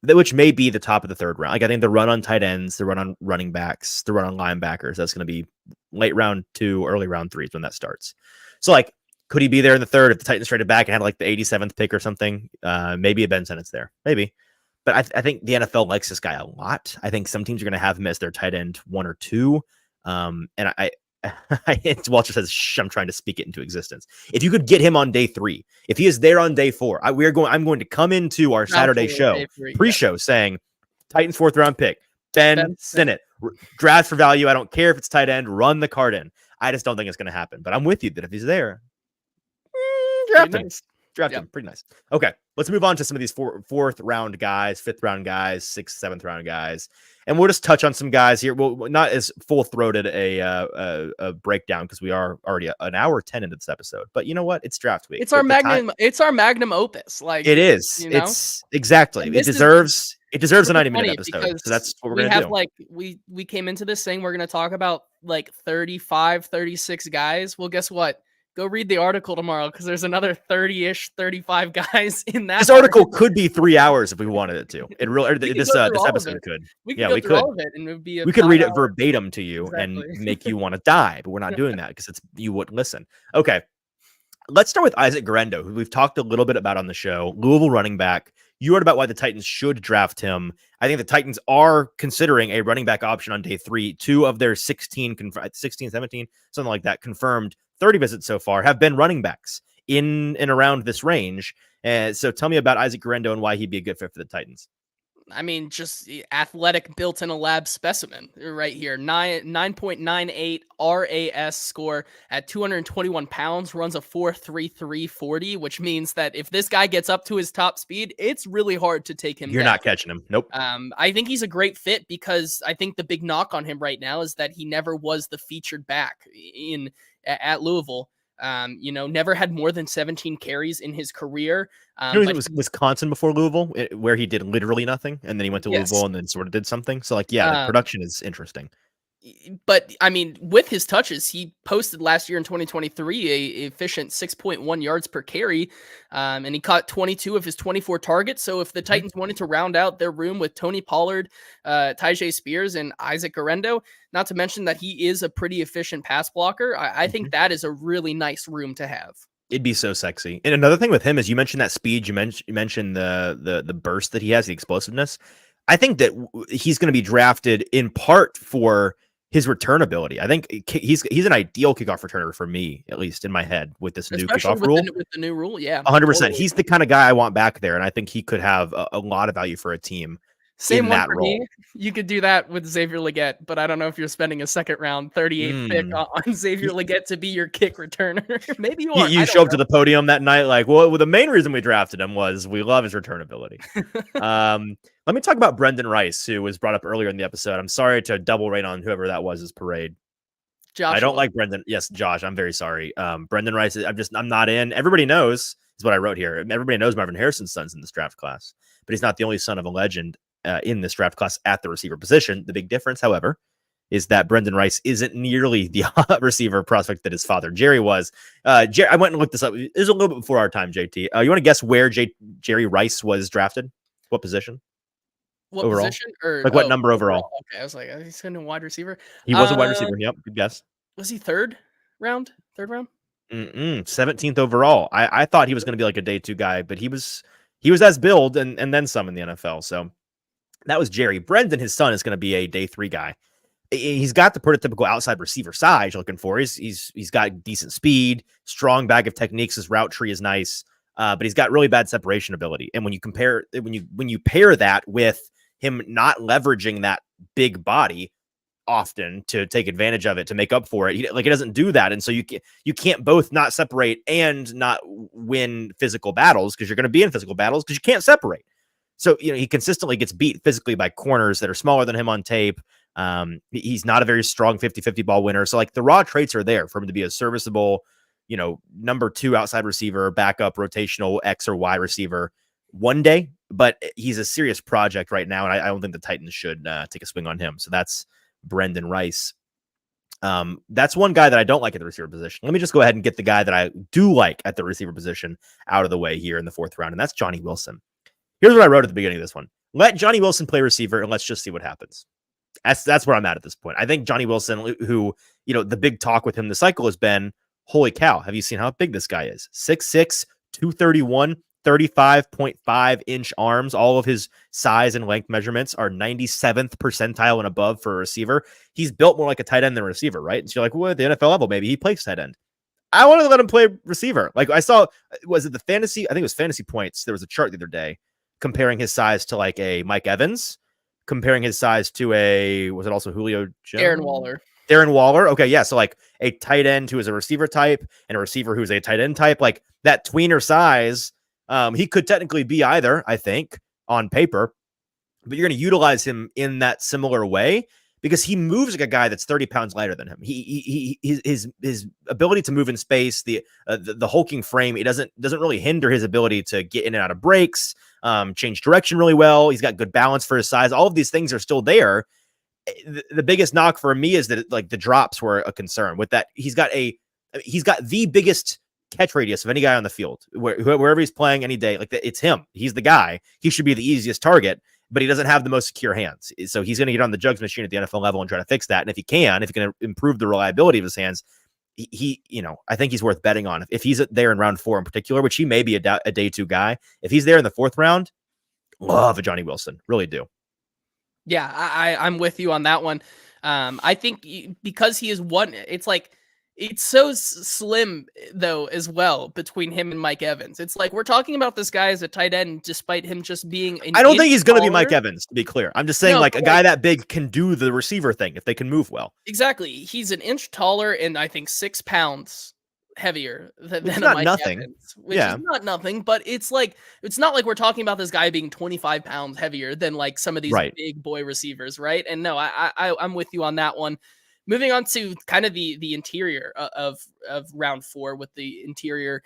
which may be the top of the 3rd round. Like, I think the run on tight ends, the run on running backs, the run on linebackers, that's going to be late round 2, early round 3 is when that starts. So, like, could he be there in the 3rd if the Titans traded back and had like the 87th pick or something? Maybe a Ben Sinnott's there. Maybe. But I think the NFL likes this guy a lot. I think some teams are going to have him as their tight end 1 or 2. And Walter says, "Shh, I'm trying to speak it into existence." If you could get him on day 3, if he is there on day 4, I'm going to come into our Saturday show, pre-show, saying Titans 4th round pick, Ben Sinnott, draft for value. I don't care if it's tight end, run the card in. I just don't think it's going to happen. But I'm with you that if he's there, draft him. Draft him. Pretty nice. Okay, let's move on to some of these 4th round guys, 5th round guys, 6th, 7th round guys. And we'll just touch on some guys here. Well, not as full-throated a breakdown because we are already an hour 10 into this episode. But you know what? It's draft week. It's our magnum. It's our magnum opus. Like it is. You know? It's exactly. It deserves a 90-minute episode. So that's what we're gonna do. Like we came into this saying we're gonna talk about like 35, 36 guys. Well, guess what? Go read the article tomorrow because there's another 30-ish, 35 guys in that. This article could be 3 hours if we wanted it to. It really this episode could. We could. All of it and it would be we could read it verbatim to you and make you want to die, but we're not doing that because you wouldn't listen. Okay. Let's start with Isaac Guerendo, who we've talked a little bit about on the show. Louisville running back. You heard about why the Titans should draft him. I think the Titans are considering a running back option on day 3. 2 of their 16, 17, something like that, confirmed 30 visits so far have been running backs in and around this range. So tell me about Isaac Guerendo and why he'd be a good fit for the Titans. I mean, just athletic, built in a lab specimen right here. 9.98 RAS score at 221 pounds, runs a 4.33 40, which means that if this guy gets up to his top speed, it's really hard to take him You're down. Not catching him. Nope. I think he's a great fit because I think the big knock on him right now is that he never was the featured back at Louisville. Never had more than 17 carries in his career. It was Wisconsin before Louisville, where he did literally nothing, and then he went to Louisville and then sort of did something. So, the production is interesting. But I mean, with his touches, he posted last year in 2023 a efficient 6.1 yards per carry, and he caught 22 of his 24 targets. So if the Titans wanted to round out their room with Tony Pollard, Tyjae Spears, and Isaac Guerendo, not to mention that he is a pretty efficient pass blocker, I think that is a really nice room to have. It'd be so sexy. And another thing with him is you mentioned that speed, you mentioned the burst that he has, the explosiveness. I think that he's going to be drafted in part for his return ability. I think he's an ideal kickoff returner for me, at least in my head, with this new kickoff rule. With the new rule, yeah. 100%. Totally. He's the kind of guy I want back there, and I think he could have a lot of value for a team. Same one for me. You could do that with Xavier Legette, but I don't know if you're spending a 2nd round 38th pick on Xavier Legette to be your kick returner. Maybe you are. You show up to the podium that night like, well, the main reason we drafted him was we love his return ability. Let me talk about Brendan Rice, who was brought up earlier in the episode. I'm sorry to double rate on whoever that was, his parade. Joshua. I don't like Brendan. Yes, Josh, I'm very sorry. Brendan Rice, I'm not in. Everybody knows, is what I wrote here. Everybody knows Marvin Harrison's son's in this draft class, but he's not the only son of a legend in this draft class at the receiver position. The big difference, however, is that Brendan Rice isn't nearly the receiver prospect that his father, Jerry, was. I went and looked this up. It was a little bit before our time, JT. You want to guess where Jerry Rice was drafted? What position? What overall? Position? Or, what number overall? Okay, I was like, he's going to wide receiver. He was a wide receiver. Yep, good guess. Was he third round? 17th overall. I thought he was going to be like a day 2 guy, but he was as billed and then some in the NFL. So that was Jerry. Brendan, his son, is going to be a day 3 guy. He's got the prototypical outside receiver size you're looking for. He's got decent speed, strong bag of techniques. His route tree is nice, but he's got really bad separation ability. And when you pair that with him not leveraging that big body often to take advantage of it, to make up for it, he doesn't do that. And so you can't both not separate and not win physical battles, because you're going to be in physical battles because you can't separate. So, he consistently gets beat physically by corners that are smaller than him on tape, He's not a very strong 50-50 ball winner. So like the raw traits are there for him to be a serviceable, number 2 outside receiver, backup, rotational X or Y receiver one day, but he's a serious project right now. And I don't think the Titans should take a swing on him. So that's Brendan Rice. That's one guy that I don't like at the receiver position. Let me just go ahead and get the guy that I do like at the receiver position out of the way here in the 4th round. And that's Johnny Wilson. Here's what I wrote at the beginning of this one. Let Johnny Wilson play receiver and let's just see what happens. That's where I'm at this point. I think Johnny Wilson, who, the big talk with him this cycle has been, holy cow, have you seen how big this guy is? 6'6", 231, 35.5-inch arms. All of his size and length measurements are 97th percentile and above for a receiver. He's built more like a tight end than a receiver, right? And so you're like, well, at the NFL level, maybe he plays tight end. I want to let him play receiver. Like I saw, was it the fantasy? I think it was Fantasy Points. There was a chart the other day comparing his size to like a Mike Evans, comparing his size to was it also Julio Jones? Darren Waller. Okay. Yeah. So like a tight end who is a receiver type and a receiver who's a tight end type, like that tweener size. He could technically be either, I think, on paper, but you're going to utilize him in that similar way because he moves like a guy that's 30 pounds lighter than him. His ability to move in space, the hulking frame, it doesn't really hinder his ability to get in and out of breaks, change direction really well. He's got good balance for his size. All of these things are still there. The biggest knock for me is that like the drops were a concern with that. He's got the biggest catch radius of any guy on the field, wherever he's playing any day. Like it's him. He's the guy. He should be the easiest target, but he doesn't have the most secure hands. So he's going to get on the jugs machine at the NFL level and try to fix that. And if he can improve the reliability of his hands, I think he's worth betting on. If he's there in round 4 in particular, which he may be a day 2 guy, if he's there in the 4th round, love a Johnny Wilson. Really do. Yeah, I'm with you on that one. I think because he is one, it's like, it's so slim though as well between him and Mike Evans. It's like we're talking about this guy as a tight end, despite him just being. I don't think he's going to be Mike Evans, to be clear. I'm just saying, like a guy that big can do the receiver thing if they can move well. Exactly, he's an inch taller and I think 6 pounds heavier than Mike nothing. Evans, which is not nothing. But it's like it's not like we're talking about this guy being 25 pounds heavier than like some of these big boy receivers, right? And no, I'm with you on that one. Moving on to kind of the interior of round 4 with the interior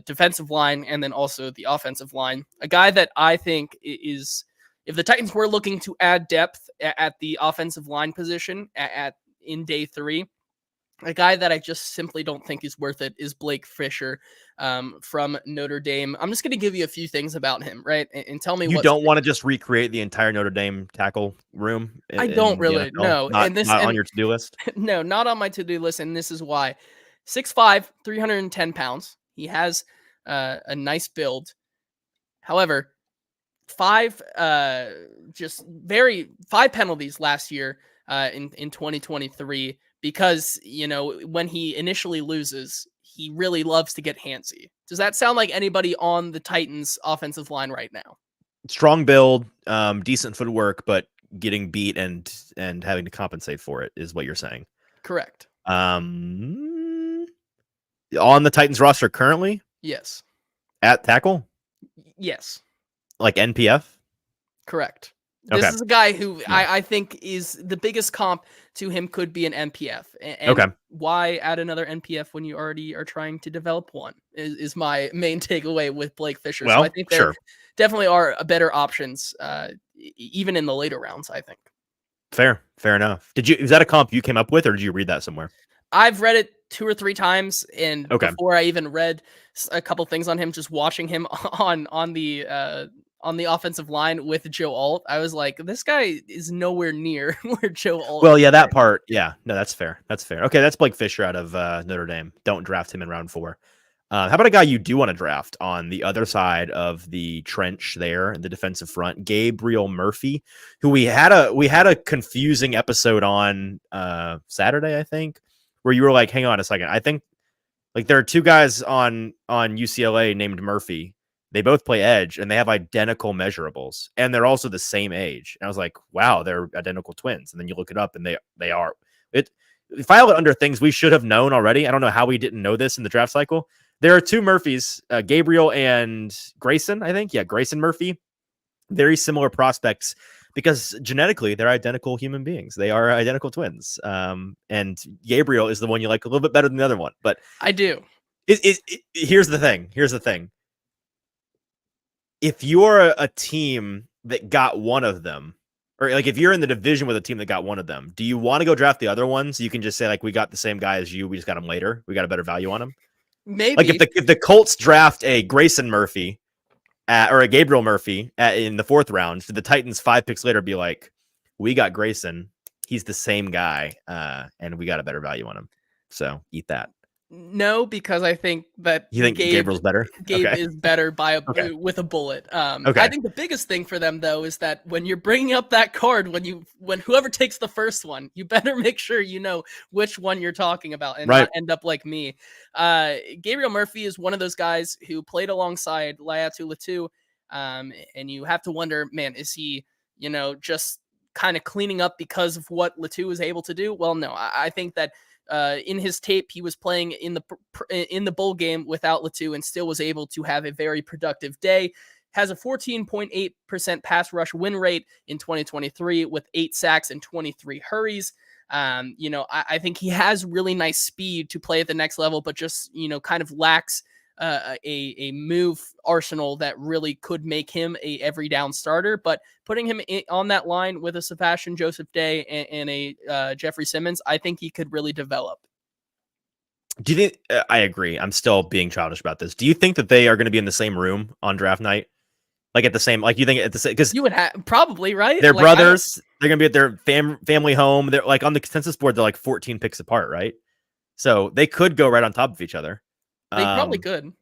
defensive line and then also the offensive line. A guy that I think is, if the Titans were looking to add depth at the offensive line position in day 3, a guy that I just simply don't think is worth it is Blake Fisher from Notre Dame. I'm just going to give you a few things about him, right? And tell me you don't want to just recreate the entire Notre Dame tackle room. I don't really. No. Not on your to-do list? No, not on my to-do list. And this is why. 6'5", 310 pounds. He has a nice build. However, 5 penalties last year in 2023 because, when he initially loses, he really loves to get handsy. Does that sound like anybody on the Titans offensive line right now? Strong build, decent footwork, but getting beat and having to compensate for it is what you're saying. Correct. On the Titans roster currently? Yes. At tackle? Yes. Like NPF? Correct. This is a guy who I think is the biggest comp to him could be an NPF. And why add another NPF when you already are trying to develop one is my main takeaway with Blake Fisher. Well, so I think there definitely are better options, even in the later rounds, I think. Fair enough. Is that a comp you came up with or did you read that somewhere? I've read it 2 or 3 times, and before I even read a couple things on him, just watching him on the offensive line with Joe Alt, I was like, this guy is nowhere near where Joe Alt. Well, yeah, that part, yeah, no, that's fair. Okay, that's Blake Fisher out of Notre Dame. Don't draft him in round 4. How about a guy you do want to draft on the other side of the trench there in the defensive front, Gabriel Murphy, who we had a confusing episode on Saturday, I think, where you were like, hang on a second. I think like there are 2 guys on UCLA named Murphy. They both play edge and they have identical measurables and they're also the same age. And I was like, wow, they're identical twins. And then you look it up and they are. File it under things we should have known already. I don't know how we didn't know this in the draft cycle. There are 2 Murphys, Gabriel and Grayson, I think. Yeah, Grayson Murphy. Very similar prospects, because genetically they're identical human beings. They are identical twins. And Gabriel is the one you like a little bit better than the other one. But I do. Here's the thing. If you're a team that got one of them, or like if you're in the division with a team that got one of them, do you want to go draft the other one so you can just say like we got the same guy as you, we just got him later, we got a better value on him? Maybe. Like if the Colts draft a Grayson Murphy or a Gabriel Murphy in the 4th round, the Titans 5 picks later be like, we got Grayson, he's the same guy, and we got a better value on him. So eat that. No, because I think that you think Gabriel's better. Gabe is better by with a bullet. I think the biggest thing for them though is that when you're bringing up that card, when whoever takes the first one, you better make sure you know which one you're talking about and not end up like me. Gabriel Murphy is one of those guys who played alongside Laiatu Latu, and you have to wonder, man, is he just kind of cleaning up because of what Latu was able to do? Well, no, I think that. In his tape, he was playing in the bowl game without Latu and still was able to have a very productive day. Has a 14.8% pass rush win rate in 2023 with 8 sacks and 23 hurries. I think he has really nice speed to play at the next level, but just kind of lacks a move arsenal that really could make him a every down starter. But putting him on that line with a Sebastian Joseph Day and a Jeffrey Simmons, I think he could really develop. Do you think? I agree. I'm still being childish about this. Do you think that they are going to be in the same room on draft night? Like at the same, like you think at the same, because you would have probably, right? They're brothers. They're going to be at their family home. They're like on the consensus board. They're like 14 picks apart, right? So they could go right on top of each other. They probably could.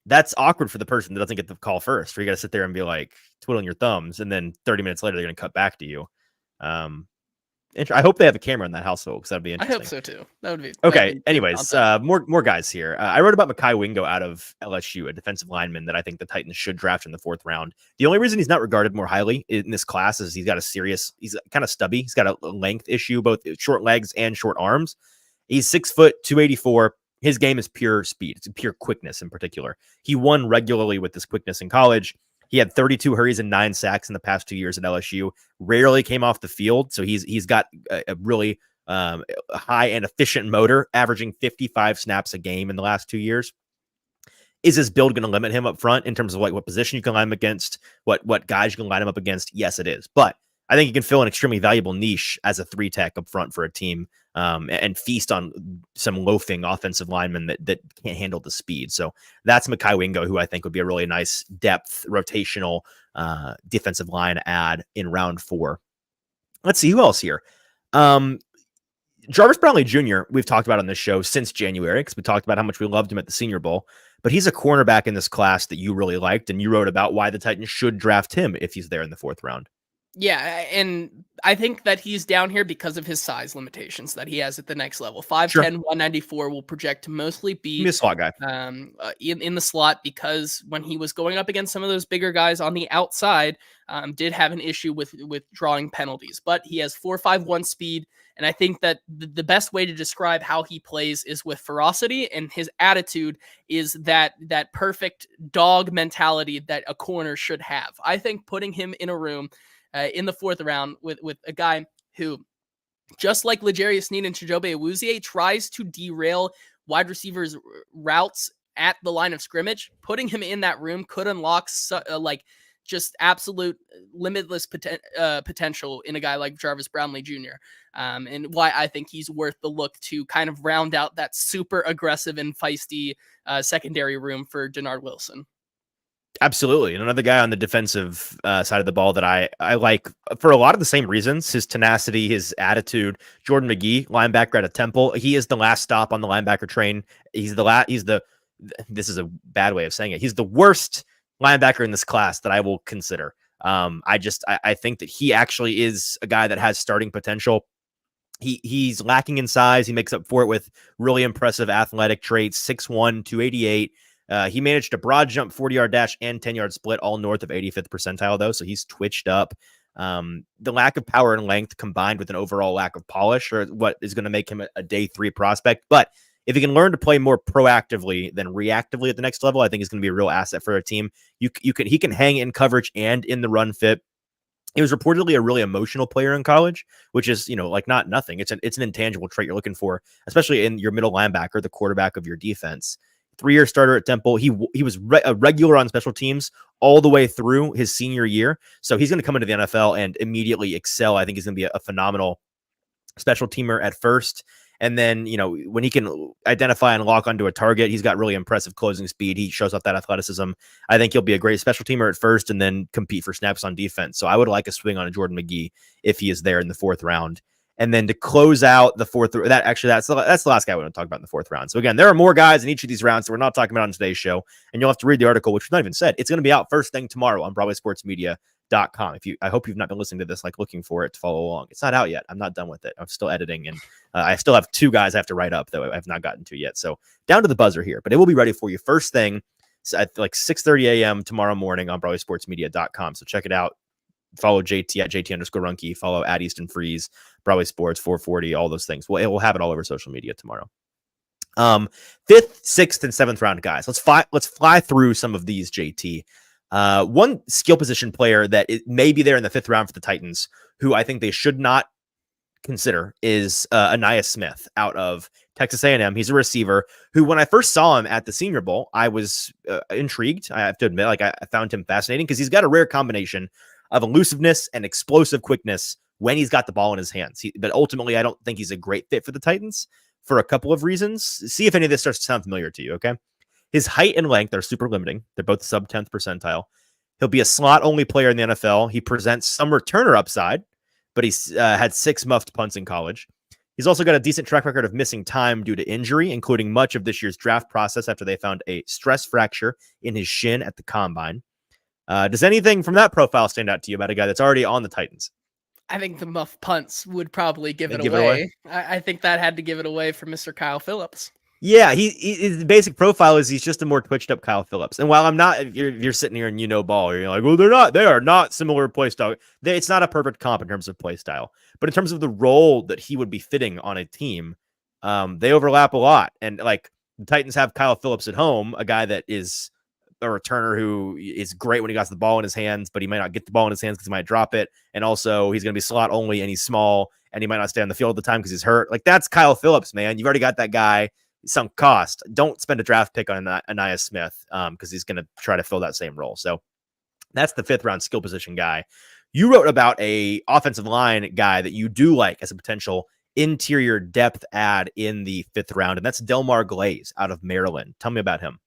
That's awkward for the person that doesn't get the call first, where you got to sit there and be like twiddling your thumbs, and then 30 minutes later they're going to cut back to you. I hope they have a camera in that household because that'd be interesting. I hope so too. That would be okay. Anyways, more guys here. I wrote about Mekhi Wingo out of LSU, a defensive lineman that I think the Titans should draft in the 4th round. The only reason he's not regarded more highly in this class is he's kind of stubby. He's got a length issue, both short legs and short arms. He's 6 foot 284. His game is pure speed. It's pure quickness in particular. He won regularly with this quickness in college. He had 32 hurries and 9 sacks in the past 2 years at LSU. Rarely came off the field, so he's got a really high and efficient motor, averaging 55 snaps a game in the last 2 years. Is his build going to limit him up front in terms of like what position you can line him against, what guys you can line him up against? Yes, it is. But I think he can fill an extremely valuable niche as a 3-tech up front for a team, and feast on some loafing offensive linemen that can't handle the speed. So that's Mekhi Wingo, who I think would be a really nice depth, rotational defensive line add in round 4. Let's see who else here. Jarvis Brownlee Jr., we've talked about on this show since January because we talked about how much we loved him at the Senior Bowl. But he's a cornerback in this class that you really liked, and you wrote about why the Titans should draft him if he's there in the 4th round. Yeah, and I think that he's down here because of his size limitations that he has at the next level. 5'10", 194 will project to mostly be a slot guy in the slot, because when he was going up against some of those bigger guys on the outside, did have an issue with drawing penalties. But he has 4.51 speed, and I think that the best way to describe how he plays is with ferocity, and his attitude is that perfect dog mentality that a corner should have. I think putting him in a room in the 4th round with a guy who, just like L'Jarius Sneed and Chidobe Awuzie, tries to derail wide receivers' routes at the line of scrimmage, putting him in that room could unlock just absolute limitless potential in a guy like Jarvis Brownlee Jr. And why I think he's worth the look to kind of round out that super aggressive and feisty secondary room for Denard Wilson. Absolutely. And another guy on the defensive side of the ball that I like for a lot of the same reasons, his tenacity, his attitude. Jordan McGee, linebacker out of Temple. He is the last stop on the linebacker train. This is a bad way of saying it. He's the worst linebacker in this class that I will consider. I think that he actually is a guy that has starting potential. He's lacking in size. He makes up for it with really impressive athletic traits. 6'1", 288. He managed a broad jump, 40-yard dash, and 10-yard split, all north of 85th percentile, though, so he's twitched up. The lack of power and length combined with an overall lack of polish are what is going to make him a day 3 prospect. But if he can learn to play more proactively than reactively at the next level, I think he's going to be a real asset for a team. He can hang in coverage and in the run fit. He was reportedly a really emotional player in college, which is, like not nothing. It's an intangible trait you're looking for, especially in your middle linebacker, the quarterback of your defense. 3-year starter at Temple. He was a regular on special teams all the way through his senior year. So he's going to come into the NFL and immediately excel. I think he's going to be a phenomenal special teamer at first. And then, when he can identify and lock onto a target, he's got really impressive closing speed. He shows off that athleticism. I think he'll be a great special teamer at first and then compete for snaps on defense. So I would like a swing on a Jordan McGee if he is there in the 4th round. And then to close out the 4th, that's the last guy we want to talk about in the 4th round. So again, there are more guys in each of these rounds that we're not talking about on today's show. And you'll have to read the article, which we've not even said. It's going to be out first thing tomorrow on BroadwaySportsMedia.com. I hope you've not been listening to this, like looking for it to follow along. It's not out yet. I'm not done with it. I'm still editing, and I still have 2 guys I have to write up that I've not gotten to yet. So down to the buzzer here, but it will be ready for you first thing at like 6:30 a.m. tomorrow morning on BroadwaySportsMedia.com. So check it out. Follow JT at JT_Ruhnke. Follow at Easton Freeze, Broadway Sports 440, all those things. We'll have it all over social media tomorrow. 5th, 6th, and 7th round guys. Let's fly through some of these, JT. One skill position player that may be there in the 5th round for the Titans, who I think they should not consider, is Ainias Smith out of Texas A&M. He's a receiver who, when I first saw him at the Senior Bowl, I was intrigued. I have to admit, I found him fascinating because he's got a rare combination of elusiveness and explosive quickness when he's got the ball in his hands. But ultimately, I don't think he's a great fit for the Titans for a couple of reasons. See if any of this starts to sound familiar to you, okay? His height and length are super limiting. They're both sub 10th percentile. He'll be a slot-only player in the NFL. He presents some returner upside, but he's had 6 muffed punts in college. He's also got a decent track record of missing time due to injury, including much of this year's draft process after they found a stress fracture in his shin at the combine. Does anything from that profile stand out to you about a guy that's already on the Titans? I think the muff punts would probably give it away. I think that had to give it away for Mr. Kyle Phillips. Yeah, his basic profile is he's just a more twitched up Kyle Phillips. And while I'm not, if you're sitting here and ball, you're like, well, they are not similar play style. It's not a perfect comp in terms of play style, but in terms of the role that he would be fitting on a team, they overlap a lot. And like the Titans have Kyle Phillips at home, a guy that is a returner who is great when he got the ball in his hands, but he might not get the ball in his hands because he might drop it. And also he's going to be slot only and he's small and he might not stay on the field all the time because he's hurt. Like that's Kyle Phillips, man. You've already got that guy. Sunk cost. Don't spend a draft pick on Ainias Smith because he's going to try to fill that same role. So that's the 5th round skill position guy. You wrote about a offensive line guy that you do like as a potential interior depth add in the 5th round, and that's Delmar Glaze out of Maryland. Tell me about him.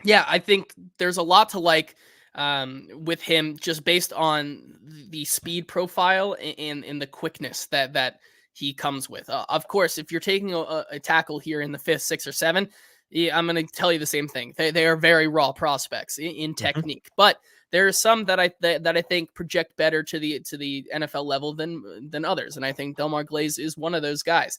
Yeah, I think there's a lot to like with him just based on the speed profile and the quickness that he comes with. Of course, if you're taking a tackle here in the 5th, 6th, or 7th, I'm going to tell you the same thing. They are very raw prospects in technique, but there are some that I think project better to the NFL level than others, and I think Delmar Glaze is one of those guys.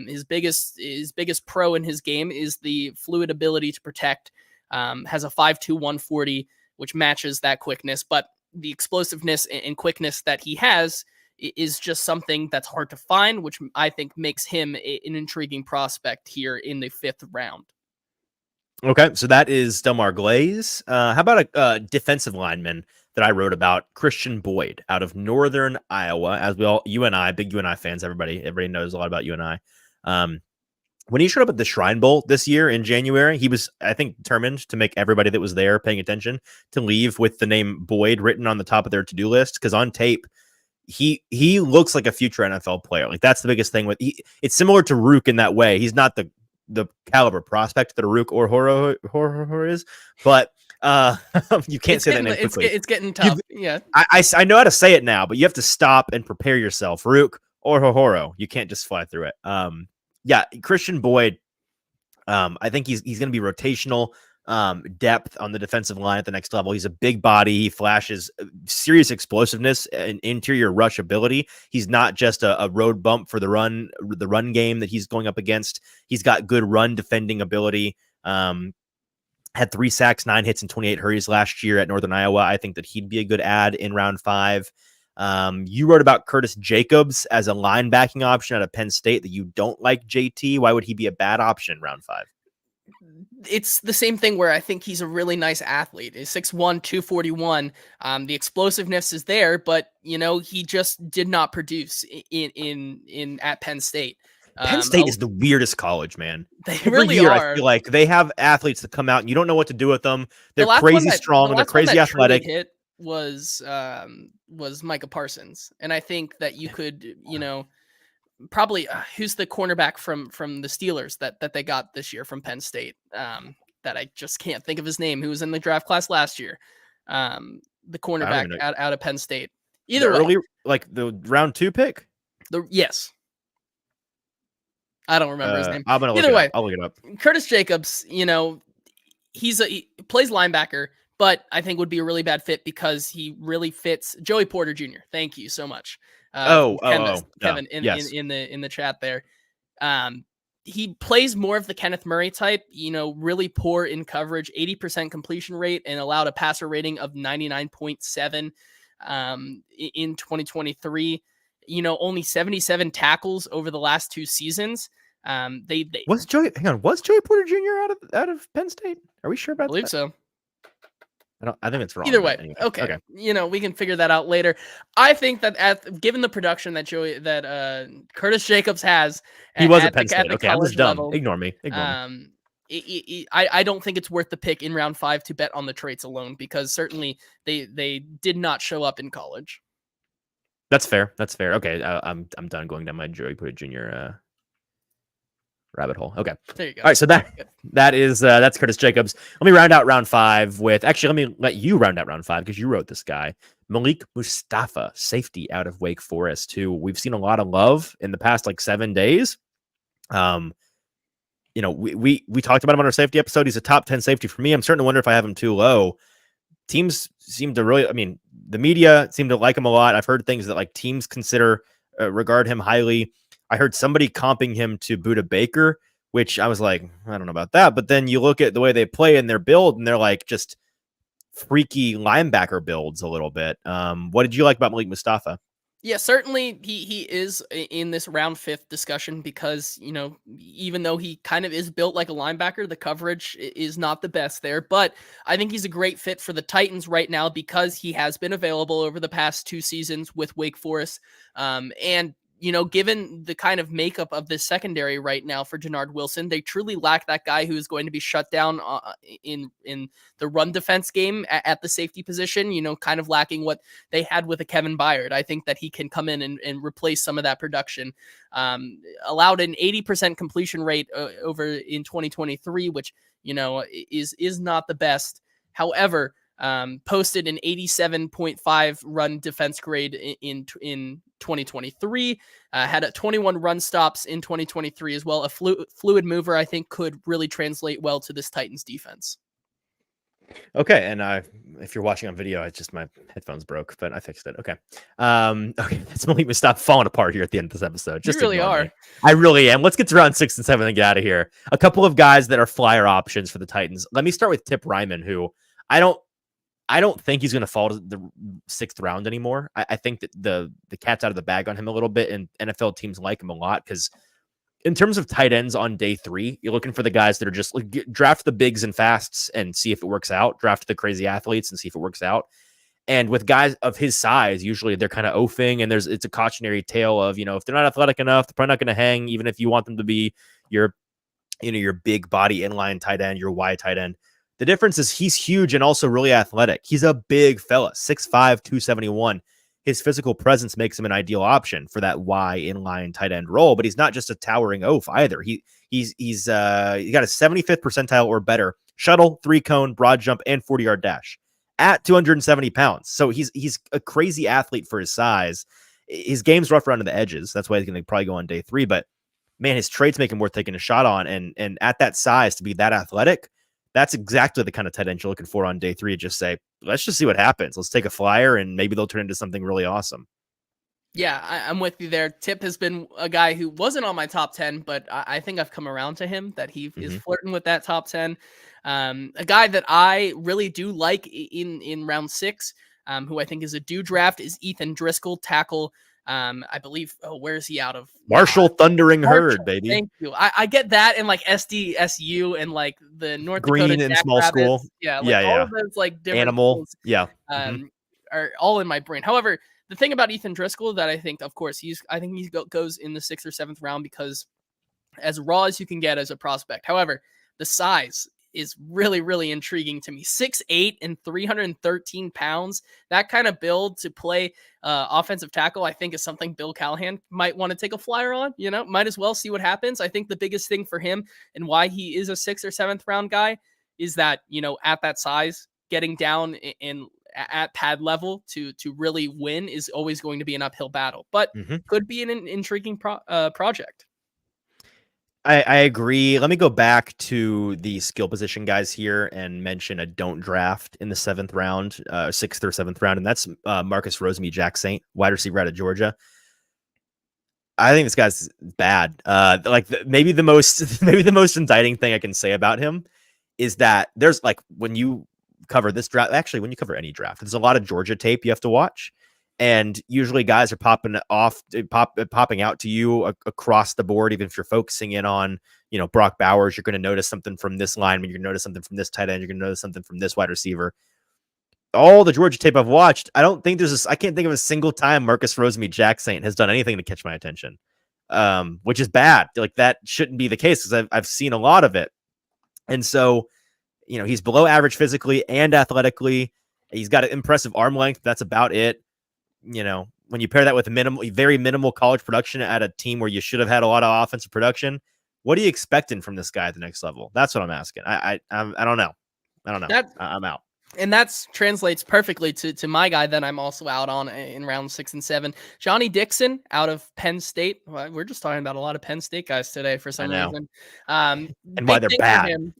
His biggest pro in his game is the fluid ability to protect. Has a 5'2", 140, which matches that quickness, but the explosiveness and quickness that he has is just something that's hard to find, which I think makes him an intriguing prospect here in the 5th round. Okay, so that is Delmar Glaze. How about a defensive lineman that I wrote about, Christian Boyd out of Northern Iowa? As we all, UNI, big UNI fans, everybody knows a lot about UNI. When he showed up at the Shrine Bowl this year in January, he was, I think, determined to make everybody that was there paying attention to leave with the name Boyd written on the top of their to-do list, because on tape, he looks like a future NFL player. Like that's the biggest thing with it's similar to Rook in that way. He's not the caliber prospect that a Rook or Horror is, but you can't say that name quickly. It's getting tough. Yeah, I know how to say it now, but you have to stop and prepare yourself. Rook or Horror. You can't just fly through it. Yeah, Christian Boyd. I think he's going to be rotational. Depth on the defensive line at the next level. He's a big body. He flashes serious explosiveness and interior rush ability. He's not just a road bump for the run game that he's going up against. He's got good run defending ability. Had 3 sacks, 9 hits, and 28 hurries last year at Northern Iowa. I think that he'd be a good add in round 5. You wrote about Curtis Jacobs as a linebacking option out of Penn State that you don't like, JT. Why would he be a bad option in round 5? it's the same thing where I think he's a really nice athlete. He's 6'1", 241. The explosiveness is there, but he just did not produce in at Penn State. Penn State is the weirdest college, man. They Every really year, I are. feel like they have athletes that come out and you don't know what to do with them. They're The crazy last strong. They're one crazy that truly athletic. hit was Micah Parsons, and I think that you could, probably who's the cornerback from the Steelers that they got this year from Penn State, that I just can't think of his name, who was in the draft class last year, the cornerback out of Penn State. Either way, early, like the round 2 pick. Yes, I don't remember his name. I'm gonna look Either it way, up. I'll look it up. Curtis Jacobs, he plays linebacker, but I think would be a really bad fit because he really fits Joey Porter Jr. Thank you so much. Kevin in the chat there. He plays more of the Kenneth Murray type, really poor in coverage, 80% completion rate, and allowed a passer rating of 99.7 in 2023. Only 77 tackles over the last 2 seasons. Was Joey Porter Jr. out of Penn State? Are we sure about that? I believe so. I think it's wrong. Either way, anyway. okay. We can figure that out later. I think that given the production that Curtis Jacobs has, he was at Penn State. Okay, I'm just dumb. Level, Ignore me. I don't think it's worth the pick in round 5 to bet on the traits alone, because certainly they did not show up in college. That's fair. Okay, I'm done going down my Joey Porter Jr. Rabbit hole. Okay. There you go. All right. So that's Curtis Jacobs. Let me round out round 5 with, let me let you round out round 5 because you wrote this guy, Malik Mustafa, safety out of Wake Forest, who we've seen a lot of love in the past 7 days. We talked about him on our safety episode. He's a top 10 safety for me. I'm starting to wonder if I have him too low. Teams seem to really, the media seem to like him a lot. I've heard things that teams regard him highly. I heard somebody comping him to Budda Baker, which I was like, I don't know about that. But then you look at the way they play and their build, and they're just freaky linebacker builds a little bit. What did you like about Malik Mustafa? Yeah, certainly he is in this round 5th discussion because, even though he kind of is built like a linebacker, the coverage is not the best there. But I think he's a great fit for the Titans right now because he has been available over the past 2 seasons with Wake Forest. And given the kind of makeup of this secondary right now for Jannard Wilson, they truly lack that guy who is going to be shut down in the run defense game at the safety position, kind of lacking what they had with a Kevin Byard. I think that he can come in and replace some of that production. Allowed an 80% completion rate over in 2023, which, is not the best. However, posted an 87.5 run defense grade in 2023, had a 21 run stops in 2023 as well. A fluid mover, I think, could really translate well to this Titans defense. Okay, and if you're watching on video, it's just my headphones broke, but I fixed it. Okay, okay, that's Malik Mustafa falling apart here at the end of this episode. Just you really are. Me. I really am. Let's get to round 6 and 7 and get out of here. A couple of guys that are flyer options for the Titans. Let me start with Tip Ryman, who I don't think he's going to fall to the 6th round anymore. I think that the cat's out of the bag on him a little bit, and NFL teams like him a lot because in terms of tight ends on day 3, you're looking for the guys that are just draft the bigs and fasts and see if it works out. Draft the crazy athletes and see if it works out. And with guys of his size, usually they're kind of oafing, and it's a cautionary tale of, if they're not athletic enough, they're probably not going to hang, even if you want them to be your big body inline tight end, your wide tight end. The difference is he's huge and also really athletic. He's a big fella, 6'5", 271. His physical presence makes him an ideal option for that Y inline tight end role, but he's not just a towering oaf either. He's got a 75th percentile or better shuttle, 3-cone, broad jump, and 40-yard dash at 270 pounds. So he's a crazy athlete for his size. His game's rough around the edges. That's why he's going to probably go on day 3. But man, his traits make him worth taking a shot on. And at that size, to be that athletic, that's exactly the kind of tight end you're looking for on day 3. Just say, let's just see what happens. Let's take a flyer and maybe they'll turn into something really awesome. Yeah, I'm with you there. Tip has been a guy who wasn't on my top 10, but I think I've come around to him, that he is flirting with that top 10. A guy that I really do like in round 6, who I think is a due draft, is Ethan Driscoll, tackle I believe, where is he out of now? Marshall Thundering Herd, Marshall, baby. thank you. I get that and like SDSU and like the North Dakota Green and small school. Jackrabbits. Yeah, like Yeah, all yeah. of those like different Animal. schools, Yeah. are all in my brain. However, the thing about Ethan Driscoll that I think, of course, I think he goes in the 6th or 7th round because as raw as you can get as a prospect. However, the size is really, really intriguing to me. 6'8" and 313 pounds. That kind of build to play offensive tackle, I think, is something Bill Callahan might want to take a flyer on. Might as well see what happens. I think the biggest thing for him and why he is a 6th or 7th round guy is that, at that size, getting down in at pad level to really win is always going to be an uphill battle, but could be an intriguing project. I agree. Let me go back to the skill position guys here and mention a don't draft in the 7th round, 6th or 7th round, and that's Marcus Rosemy-Jack Saint, wide receiver out of Georgia. I think this guy's bad. Maybe the most indicting thing I can say about him is that there's like when you cover this draft, actually when you cover any draft, there's a lot of Georgia tape you have to watch. And usually guys are popping out to you across the board. Even if you're focusing in on, Brock Bowers, you're going to notice something from this lineman. You're going to notice something from this tight end. You're going to notice something from this wide receiver. All the Georgia tape I've watched, I can't think of a single time Marcus Rosemy-Jack Saint has done anything to catch my attention, which is bad. Like that shouldn't be the case because I've seen a lot of it. And so, he's below average physically and athletically. He's got an impressive arm length. That's about it. When you pair that with very minimal college production at a team where you should have had a lot of offensive production, what are you expecting from this guy at the next level? That's what I'm asking. I don't know. I'm out. And that translates perfectly to my guy that I'm also out on in round 6 and 7. Johnny Dixon out of Penn State. Well, we're just talking about a lot of Penn State guys today for some reason. And why they're bad.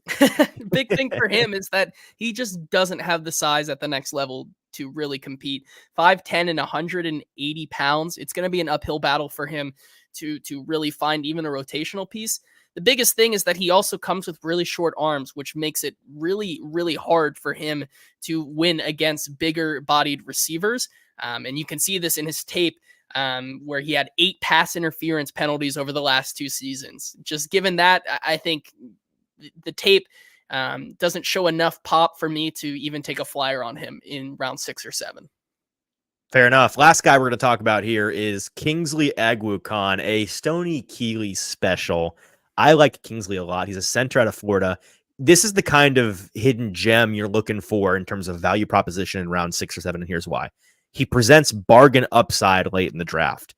Big thing for him is that he just doesn't have the size at the next level to really compete. 5'10" and 180 pounds. It's going to be an uphill battle for him to really find even a rotational piece. The biggest thing is that he also comes with really short arms, which makes it really, really hard for him to win against bigger bodied receivers. And you can see this in his tape where he had 8 pass interference penalties over the last 2 seasons. Just given that, I think the tape doesn't show enough pop for me to even take a flyer on him in round 6 or 7. Fair enough. Last guy we're going to talk about here is Kingsley Agwukan, a Stoney Keeley special. I like Kingsley a lot. He's a center out of Florida. This is the kind of hidden gem you're looking for in terms of value proposition in round 6 or 7, and here's why. He presents bargain upside late in the draft.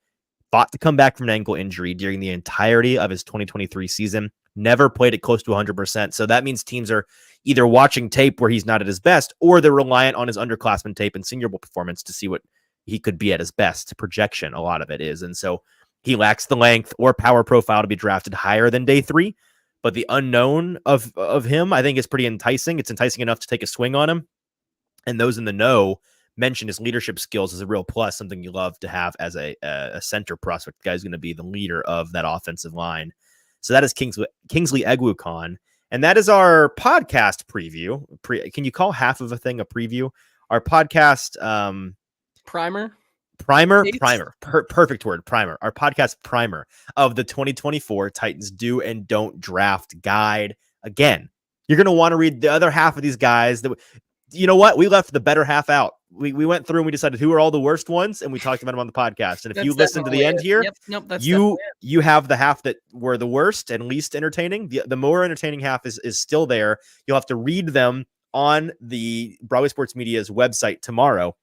Fought to come back from an ankle injury during the entirety of his 2023 season. Never played it close to 100%. So that means teams are either watching tape where he's not at his best, or they're reliant on his underclassmen tape and Senior Bowl performance to see what he could be at his best. Projection, a lot of it is. And so he lacks the length or power profile to be drafted higher than day 3, but the unknown of him, I think, is pretty enticing. It's enticing enough to take a swing on him. And those in the know mention his leadership skills as a real plus, something you love to have as a center prospect. The guy's going to be the leader of that offensive line. So that is Kingsley Agwukan. And that is our podcast preview. Can you call half of a thing a preview? Our podcast primer. Perfect word. Primer. Our podcast primer of the 2024 Titans do and don't draft guide. Again, you're going to want to read the other half of these guys. You know what? We left the better half out. We went through and we decided who are all the worst ones, and we talked about them on the podcast. And if you listen to the end here, you have the half that were the worst and least entertaining. The more entertaining half is still there. You'll have to read them on the Broadway Sports Media's website tomorrow.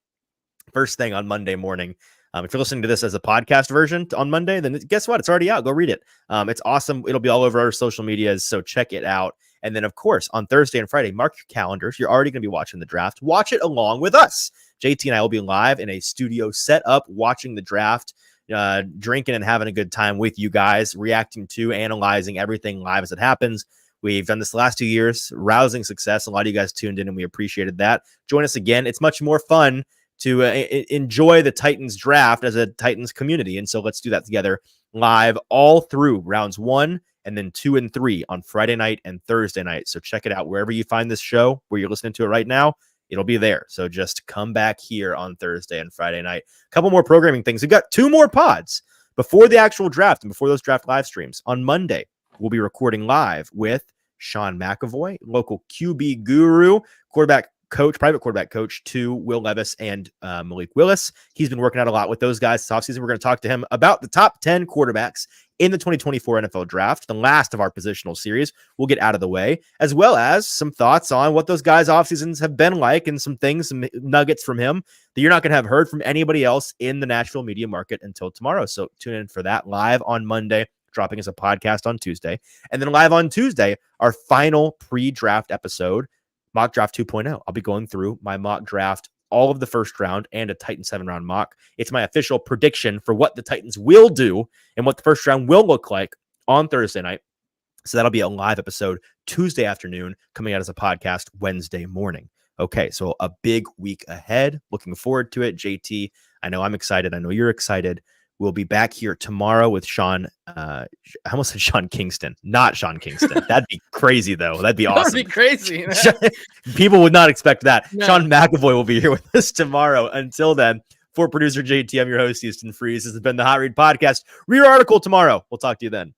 First thing on Monday morning. If you're listening to this as a podcast version on Monday, then guess what? It's already out. Go read it. It's awesome. It'll be all over our social medias, so check it out. And then, of course, on Thursday and Friday, mark your calendars. You're already going to be watching the draft. Watch it along with us. JT and I will be live in a studio set up, watching the draft, drinking and having a good time with you guys, reacting to, analyzing everything live as it happens. We've done this the last 2 years, rousing success. A lot of you guys tuned in, and we appreciated that. Join us again. It's much more fun to enjoy the Titans draft as a Titans community. And so let's do that together live all through rounds 1 and then 2 and 3 on Friday night and Thursday night. So check it out wherever you find this show, where you're listening to it right now. it'll be there. So just come back here on Thursday and Friday night. A couple more programming things. We've got 2 more pods before the actual draft and before those draft live streams. On Monday, we'll be recording live with Sean McAvoy, local QB guru, quarterback coach, private quarterback coach to Will Levis and Malik Willis. He's been working out a lot with those guys this offseason. We're going to talk to him about the top 10 quarterbacks in the 2024 NFL draft, the last of our positional series. We'll get out of the way, as well as some thoughts on what those guys' off seasons have been like and some things, some nuggets from him that you're not going to have heard from anybody else in the Nashville media market until tomorrow. So tune in for that live on Monday, dropping as a podcast on Tuesday. And then live on Tuesday, our final pre-draft episode, Mock Draft 2.0. I'll be going through my mock draft, all of the first round, and a Titan 7-round mock. It's my official prediction for what the Titans will do and what the first round will look like on Thursday night. So that'll be a live episode Tuesday afternoon, coming out as a podcast Wednesday morning. Okay, so a big week ahead. Looking forward to it. JT, I know I'm excited. I know you're excited. We'll be back here tomorrow with Sean. I almost said Sean Kingston, not Sean Kingston. That'd be crazy, though. That'd be awesome. That'd be crazy. People would not expect that. No. Sean McAvoy will be here with us tomorrow. Until then, for producer JT, I'm your host, Easton Freeze. This has been the Hot Read Podcast. Read our article tomorrow. We'll talk to you then.